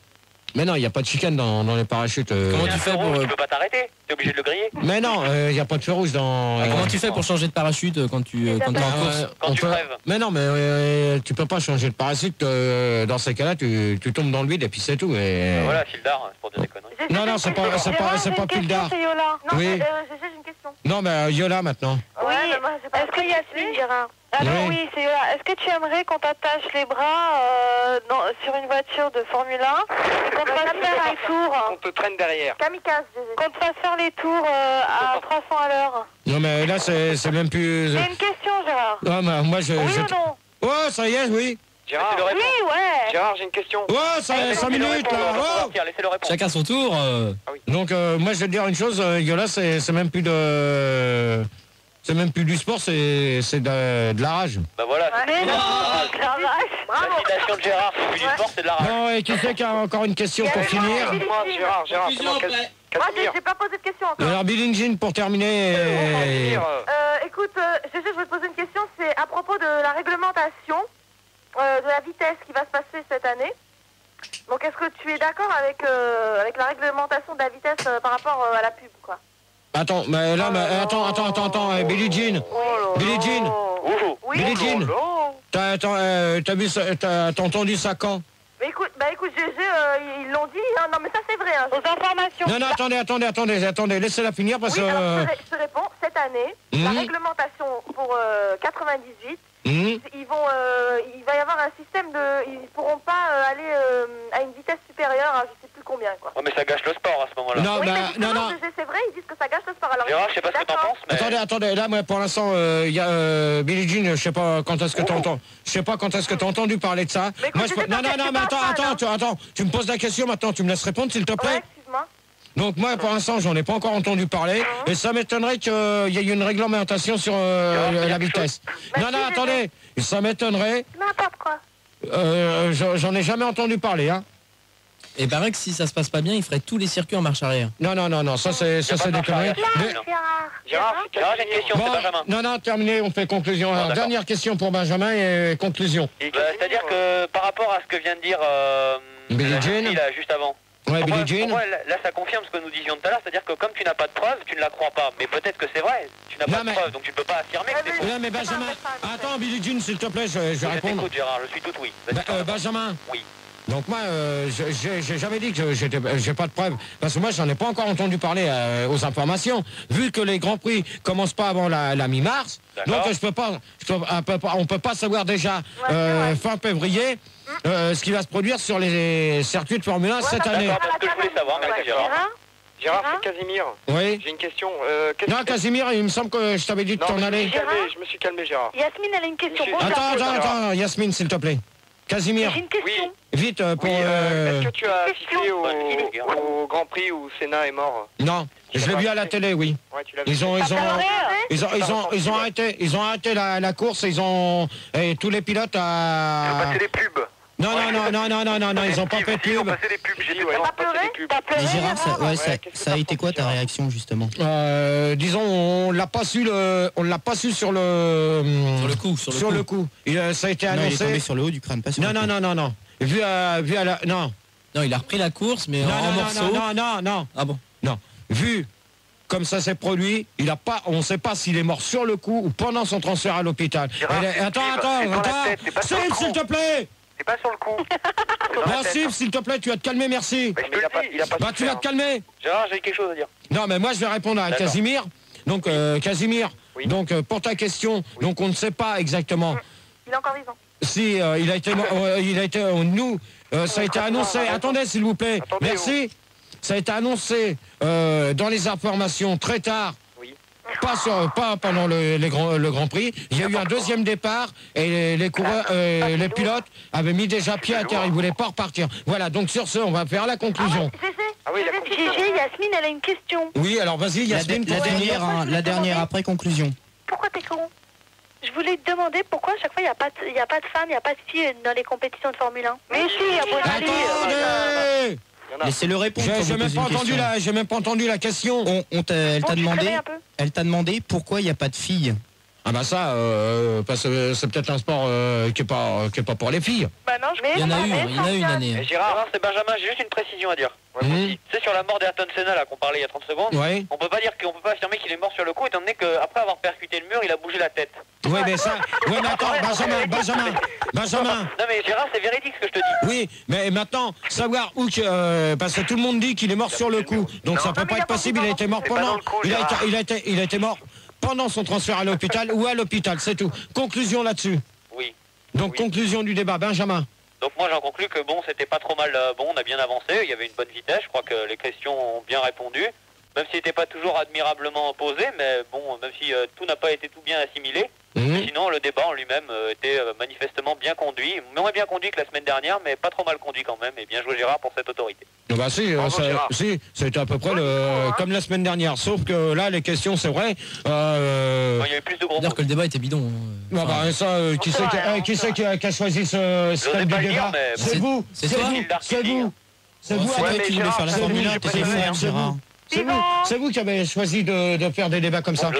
Mais non, il n'y a pas de chicane dans les parachutes. Comment tu fais pour... Tu peux pas t'arrêter, t'es obligé de le griller. Mais non, il n'y a pas de feu rouge dans... comment tu fais pour changer de parachute quand tu es en course? Quand tu crèves. Mais non, mais tu peux pas changer de parachute. Dans ces cas-là, tu tombes dans le vide et puis c'est tout. Et... Voilà, Fildar, c'est pour dire des conneries. Non, c'est pas Fildar. Oui. Oui. J'ai une question. Non, mais Yola maintenant. Oui, est-ce que Yasmine, Gérard? Alors oui, c'est Yola. Est-ce que tu aimerais qu'on t'attache les bras sur une voiture de Formule 1 et qu'on te fasse faire un tour? On te traîne derrière. Kamikaze, qu'on te fasse faire les tours à 300 à l'heure. Non, mais là, c'est même plus... J'ai une question, Gérard. Non, mais moi, Oui ou non? Oh, ça y est, oui. Gérard, Oui, ouais. Gérard, j'ai une question. Oh, ça y est, 5 minutes, là. Oh. Laissez-le répondre. Chacun son tour. Donc, moi, je vais te dire une chose, Yola, c'est même plus de... C'est même plus du sport, c'est de la rage. Bah voilà. Mais non, c'est de la rage. La citation de Gérard, c'est plus du sport, c'est de la rage. Bon, et qui c'est qui a encore une question pour finir? Moi, Gérard, c'est moi. Moi, j'ai pas posé de question encore. Alors, Billie Jean, pour terminer... Écoute, je vais te poser une question, c'est à propos de la réglementation de la vitesse qui va se passer cette année. Donc, est-ce que tu es d'accord avec la réglementation de la vitesse par rapport à la pub, quoi? Attends, mais là, attends, Billie Jean. Billie Jean. Oui. Billie Jean. T'as vu ça, t'as entendu ça quand? Bah écoute, ils l'ont dit, hein. Non mais ça c'est vrai, hein. Aux informations. Non, attendez, laissez-la finir parce que... Oui, alors je te réponds, cette année, la réglementation pour 98, il va y avoir un système de... Ils pourront pas aller à une vitesse supérieure à je sais plus combien, quoi. Oh mais ça gâche le sport à ce moment-là. Non, non. C'est vrai, ils disent que ça gâche le sport. Alors, Gérard, je sais pas ce que t'en penses, mais... Attendez, là, moi, pour l'instant, il y a Billie Jean, je sais pas quand est-ce que t'entends. Je sais pas quand est-ce que t'as entendu parler de ça. Mais non, mais attends, tu me poses la question maintenant, tu me laisses répondre, s'il te plaît. Ouais, excuse-moi. Donc moi, pour l'instant, j'en ai pas encore entendu parler, et ça m'étonnerait qu'il y ait une réglementation sur la vitesse. Non, attendez, ça m'étonnerait. N'importe quoi. J'en ai jamais entendu parler, hein. Et paraît que si ça se passe pas bien, il ferait tous les circuits en marche arrière. Non, ça c'est des conneries. Gérard, j'ai une question, c'est Benjamin. Non, terminé, on fait conclusion. Alors, dernière question pour Benjamin et conclusion. C'est-à-dire que par rapport à ce que vient de dire Billie Jean, là, juste avant. Ouais, Billie Jean. Là, ça confirme ce que nous disions tout à l'heure, c'est-à-dire que comme tu n'as pas de preuves, tu ne la crois pas. Mais peut-être que c'est vrai, tu n'as pas de preuves, donc tu ne peux pas affirmer que c'est faux. Non, mais Benjamin, attends, Billie Jean, s'il te plaît, je vais répondre. Écoute, Gérard, je suis tout oui. Benjamin. Oui. Donc moi, j'ai jamais dit que j'ai pas de preuves, parce que moi j'en ai pas encore entendu parler aux informations. Vu que les grands prix commencent pas avant la mi-mars, donc on peut pas savoir déjà fin février ce qui va se produire sur les circuits de Formule 1 cette année. Parce que je voulais savoir, Gérard, c'est Casimir. Oui. J'ai une question. Non, Casimir, il me semble que je t'avais dit de t'en aller. Je me suis calmé, Gérard. Yasmine, elle a une question. Attends, Yasmine, s'il te plaît. Casimir. J'ai une question. Vite, pour... Est-ce que tu as assisté au Grand Prix où Senna est mort? Non, je l'ai vu à la télé, oui. Ouais, tu l'as vu. Ils ont arrêté la course, et tous les pilotes Ils ont passé des pubs. Non, ils ont pas fait de Ils ont pub. passé des pubs, j'ai T'as pleuré? Et Gérard, ça a été quoi ta réaction justement? Disons, on l'a pas su sur le coup. Ça a été Non, il est annoncé. tombé sur le haut du crâne, pas sur le cou. Non. Vu à la... Non, il a repris la course, mais en morceaux. Non. Ah bon? Non. Vu comme ça s'est produit, on ne sait pas s'il est mort sur le coup ou pendant son transfert à l'hôpital. Attends, Steve, s'il te plaît. C'est pas sur le coup. Non, Steve, s'il te plaît, tu vas te calmer, merci. Il a Tu vas te calmer. Gérard, j'ai quelque chose à dire. Non, mais moi, je vais répondre à Casimir. Donc, Casimir, donc pour ta question, donc on ne sait pas exactement Il est encore vivant. si il a été, ça a été annoncé. Attendez, s'il vous plaît. Merci. Ça a été annoncé dans les informations très tard. Pas pendant le Grand Prix. Il y a eu un deuxième départ et les coureurs, les pilotes avaient mis déjà pied à terre. Ils voulaient pas repartir. Voilà. Donc sur ce, on va faire la conclusion. Gégé, Yasmine, elle a une question. Oui, alors vas-y, Yasmine. La dernière après conclusion. Pourquoi t'es con? Je voulais te demander pourquoi à chaque fois il n'y a pas de femmes, il n'y a pas de filles dans les compétitions de Formule 1. Mais si, il y a pas de Attendez. Laissez-le répondre. J'ai même pas entendu la question. Elle t'a demandé pourquoi il n'y a pas de filles. Ah bah ça, parce que c'est peut-être un sport qui est pas pour les filles. Bah non, il y en a eu une année. Gérard, c'est Benjamin, j'ai juste une précision à dire. C'est sur la mort d'Ayrton Senna là qu'on parlait il y a 30 secondes. Ouais. On peut pas affirmer qu'il est mort sur le coup étant donné qu'après avoir percuté le mur, il a bougé la tête. Ouais, mais ça. Ouais, mais attends, Benjamin. Non mais Gérard, c'est véridique ce que je te dis. Oui, mais maintenant, savoir où que... parce que tout le monde dit qu'il est mort sur le coup. Donc ça peut pas être possible, il a été mort pendant... Il a été mort pendant son transfert à l'hôpital ou à l'hôpital, c'est tout. Conclusion là-dessus. Oui. Donc conclusion du débat, Benjamin. Donc moi j'en conclus que bon, c'était pas trop mal, on a bien avancé, il y avait une bonne vitesse, je crois que les questions ont bien répondu, même s'il n'était pas toujours admirablement posé, mais bon, même si tout n'a pas été tout bien assimilé, sinon le débat en lui-même était manifestement bien conduit, moins bien conduit que la semaine dernière, mais pas trop mal conduit quand même, et bien joué Gérard pour cette autorité. Bah si, c'était à peu près comme la semaine dernière, sauf que là les questions c'est vrai. Il y avait plus de gros. Dire que le débat était bidon. Qui c'est qui a choisi ce style du débat? C'est vous. C'est vous. C'est vous qui voulez faire la Formule 1, t'étais faire, Gérard. C'est vous qui avez choisi de faire des débats comme ça.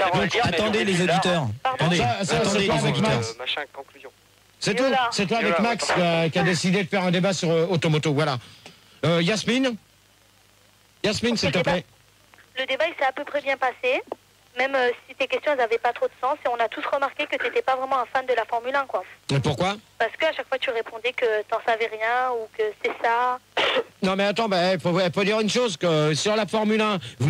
Attendez les auditeurs. Attendez les auditeurs. Conclusion. C'est tout. C'est toi avec Max qui a décidé de faire un débat sur Automoto. Voilà. Yasmine, s'il te plaît. Le débat il s'est à peu près bien passé. Même si tes questions n'avaient pas trop de sens, et on a tous remarqué que tu n'étais pas vraiment un fan de la Formule 1, quoi. Et pourquoi? Parce qu'à chaque fois tu répondais que t'en savais rien ou que c'est ça. Non mais attends, il faut dire une chose, que sur la Formule 1, vous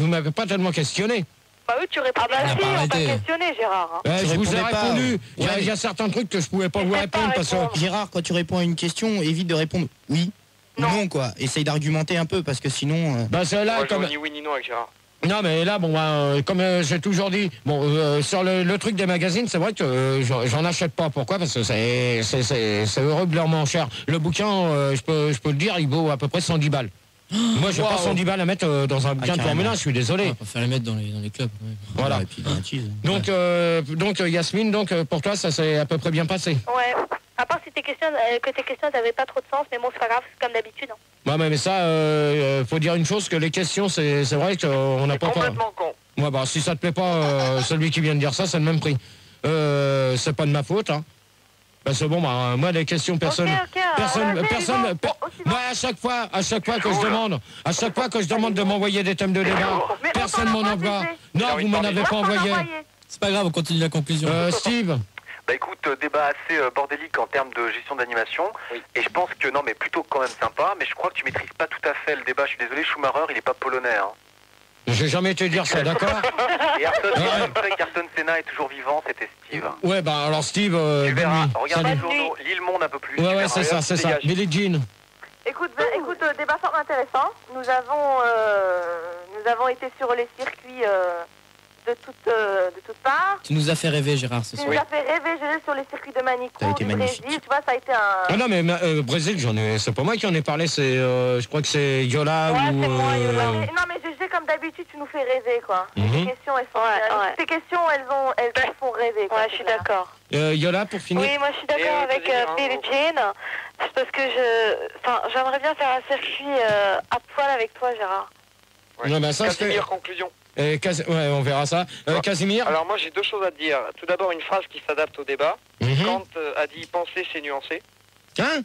m'avez pas tellement questionné. Bah oui, tu réponds. Ah bah si, on t'a questionné, Gérard. Je vous ai répondu. Il y a certains trucs que je pouvais pas vous répondre parce que... Gérard, quand tu réponds à une question, évite de répondre oui, non quoi. Essaye d'argumenter un peu parce que sinon... Bah c'est là comme... Ni oui ni non avec Gérard. Non mais là bon comme j'ai toujours dit sur le truc des magazines, c'est vrai que j'en achète pas. Pourquoi? Parce que c'est horriblement cher. Le bouquin je peux le dire, il vaut à peu près 110 balles. Moi j'ai pas 110 balles à mettre dans un bouquin de Formule 1, je suis désolé. On va faire les mettre dans les clubs. Ouais. Voilà. Et puis, Donc Yasmine, pour toi ça s'est à peu près bien passé. Ouais. À part si tes questions n'avaient pas trop de sens, mais bon c'est pas grave, c'est comme d'habitude. Hein. Ouais mais ça faut dire une chose, que les questions c'est vrai qu'on n'a pas complètement con. Ouais bah si ça te plaît pas, celui qui vient de dire ça, c'est le même prix. C'est pas de ma faute hein. Parce que bon moi les questions personne moi à chaque fois que je demande de m'envoyer des thèmes de débat, personne m'en envoie. Non, vous m'en avez pas envoyé. C'est pas grave, on continue la conclusion. Steve. Bah écoute, débat assez bordélique en termes de gestion d'animation. Oui. Et je pense que, non mais plutôt quand même sympa, mais je crois que tu maîtrises pas tout à fait le débat. Je suis désolé, Schumacher, il est pas polonais. Hein. J'ai jamais été dire ça, d'accord. Et Ayrton Senna est toujours vivant, c'était Steve. Ouais, bah alors Steve... tu verras, regarde les journaux, lis le Monde un peu plus. Ouais, c'est ça, c'est ça. Billie Jean. Écoute, débat fort intéressant. Nous avons été sur les circuits de toutes parts. Tu nous as fait rêver, Gérard, ce soir. Tu nous as fait rêver sur les circuits de Manico, du Brésil. Tu vois, ça a été un... Ah non, mais Brésil, c'est pas moi qui en ai parlé, c'est, je crois que c'est Yola ou... c'est moi, Yola. Non, mais GG, comme d'habitude, tu nous fais rêver, quoi. Tes questions, elles sont... Tes questions, elles font rêver, quoi. Ouais, je suis d'accord. Yola, pour finir. Oui, moi, je suis d'accord avec Billie Jean. Parce que j'aimerais bien faire un circuit à poil avec toi, Gérard. Ouais. Non, bah, ça, Casimir, conclusion. Ouais, on verra ça. Casimir. Alors moi j'ai deux choses à te dire. Tout d'abord une phrase qui s'adapte au débat. Kant a dit penser c'est nuancé. Hein?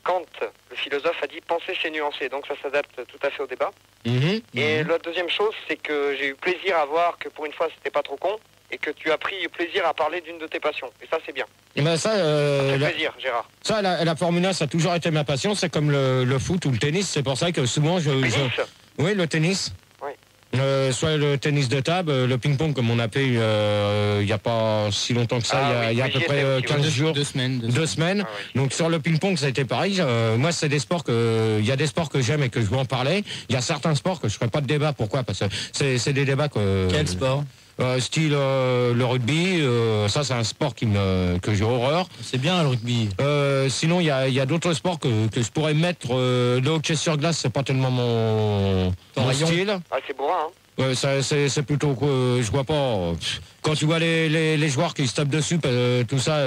Kant, le philosophe, a dit penser c'est nuancé. Donc ça s'adapte tout à fait au débat. Et la deuxième chose, c'est que j'ai eu plaisir à voir que pour une fois c'était pas trop con et que tu as pris plaisir à parler d'une de tes passions. Et ça c'est bien. Et ben ça fait plaisir, Gérard. Ça, la Formule 1, ça a toujours été ma passion. C'est comme le foot ou le tennis. C'est pour ça que souvent oui, le tennis. Soit le tennis de table, le ping-pong comme on appelait il n'y a pas si longtemps que ça, il y a à peu près 15 jours. 2 semaines. 2 semaines. Ah, oui. Donc sur le ping-pong ça a été pareil. Moi c'est des sports il y a des sports que j'aime et que je veux en parler. Il y a certains sports que je ne ferai pas de débat. Pourquoi? Parce que c'est des débats que... Quel sport? Style le rugby, ça c'est un sport que j'ai horreur. C'est bien le rugby. Sinon il y a d'autres sports que je pourrais mettre. Le hockey sur glace c'est pas tellement mon style. Ah c'est bourrin hein. Ouais, c'est plutôt que je vois pas. Quand tu vois les joueurs qui se tapent dessus, tout ça.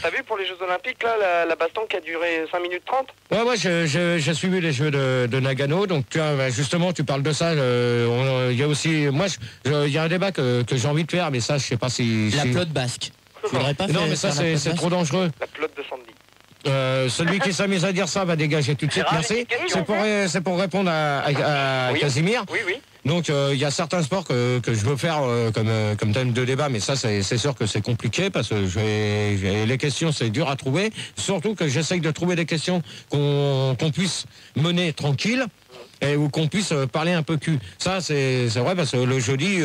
T'as vu pour les Jeux Olympiques là la baston qui a duré 5 minutes 30? Ouais, j'ai suivi les Jeux de Nagano, donc justement tu parles de ça. Il y a aussi, moi, il y a un débat que j'ai envie de faire, mais ça je sais pas si. La pelote basque. Faudrait pas non, mais ça c'est trop dangereux. La pelote de Sandy. Celui qui s'amuse à dire ça va dégager tout de suite. Merci. C'est pour répondre à Casimir. Oui. Donc il y a certains sports que je veux faire comme thème de débat, mais ça c'est sûr que c'est compliqué parce que les questions c'est dur à trouver. Surtout que j'essaye de trouver des questions qu'on puisse mener tranquille. Et où qu'on puisse parler un peu cul. Ça c'est vrai parce que le jeudi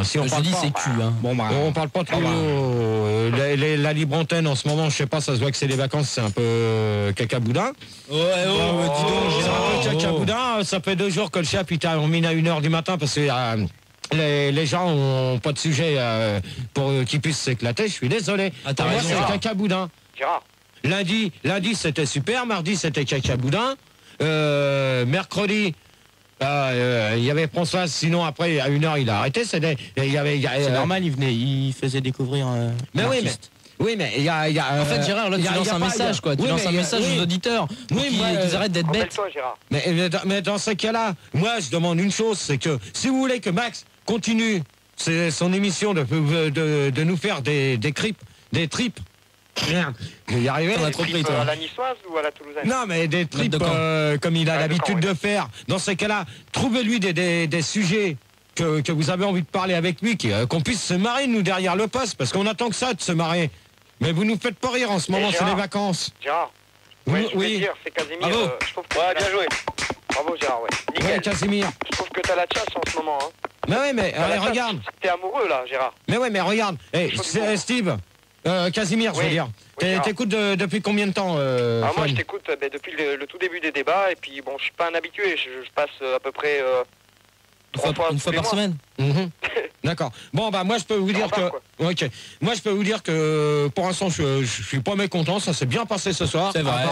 si on parle jeudi c'est cul hein. On parle pas trop la libre antenne en ce moment, je sais pas, ça se voit que c'est les vacances, c'est un peu cacaboudin. Dis donc, c'est un peu cacaboudin, ça fait 2 jours que le chef il termine à 1h du matin parce que les gens ont pas de sujet pour qu'ils puissent s'éclater, je suis désolé. Pour moi c'est cacaboudin. Lundi c'était super, mardi c'était cacaboudin. Mercredi, il y avait François, sinon après à 1h il a arrêté. C'est normal, il faisait découvrir. Mais oui, mais il y a. En fait, Gérard, là, tu lances un message, quoi. Tu lances un message aux auditeurs pour qu'ils arrêtent d'être bêtes. Mais dans ce cas-là, moi, je demande une chose, c'est que si vous voulez que Max continue son émission de nous faire des tripes. Merde, je vais y arriver. À la niçoise ou à la toulousaine? Non, mais des tripes comme il a l'habitude de faire. Dans ces cas-là, trouvez-lui des sujets que vous avez envie de parler avec lui, qu'on puisse se marrer, nous, derrière le poste, parce qu'on attend que ça, de se marrer. Mais vous nous faites pas rire en ce moment, c'est les vacances. Gérard, oui. C'est Casimir. Bravo. Bien joué. Bravo, Gérard, Nickel. Ouais, Casimir. Je trouve que t'as la chasse en ce moment, hein. Mais oui, mais regarde. T'es amoureux, là, Gérard. Mais oui, mais regarde. Steve... Casimir, je veux dire. T'écoutes depuis combien de temps moi je t'écoute depuis le tout début des débats et puis bon je suis pas un habitué, je passe à peu près une fois par semaine. D'accord. Bon moi je peux vous dire moi je peux vous dire que pour l'instant je suis pas mécontent, ça s'est bien passé ce soir. C'est vrai.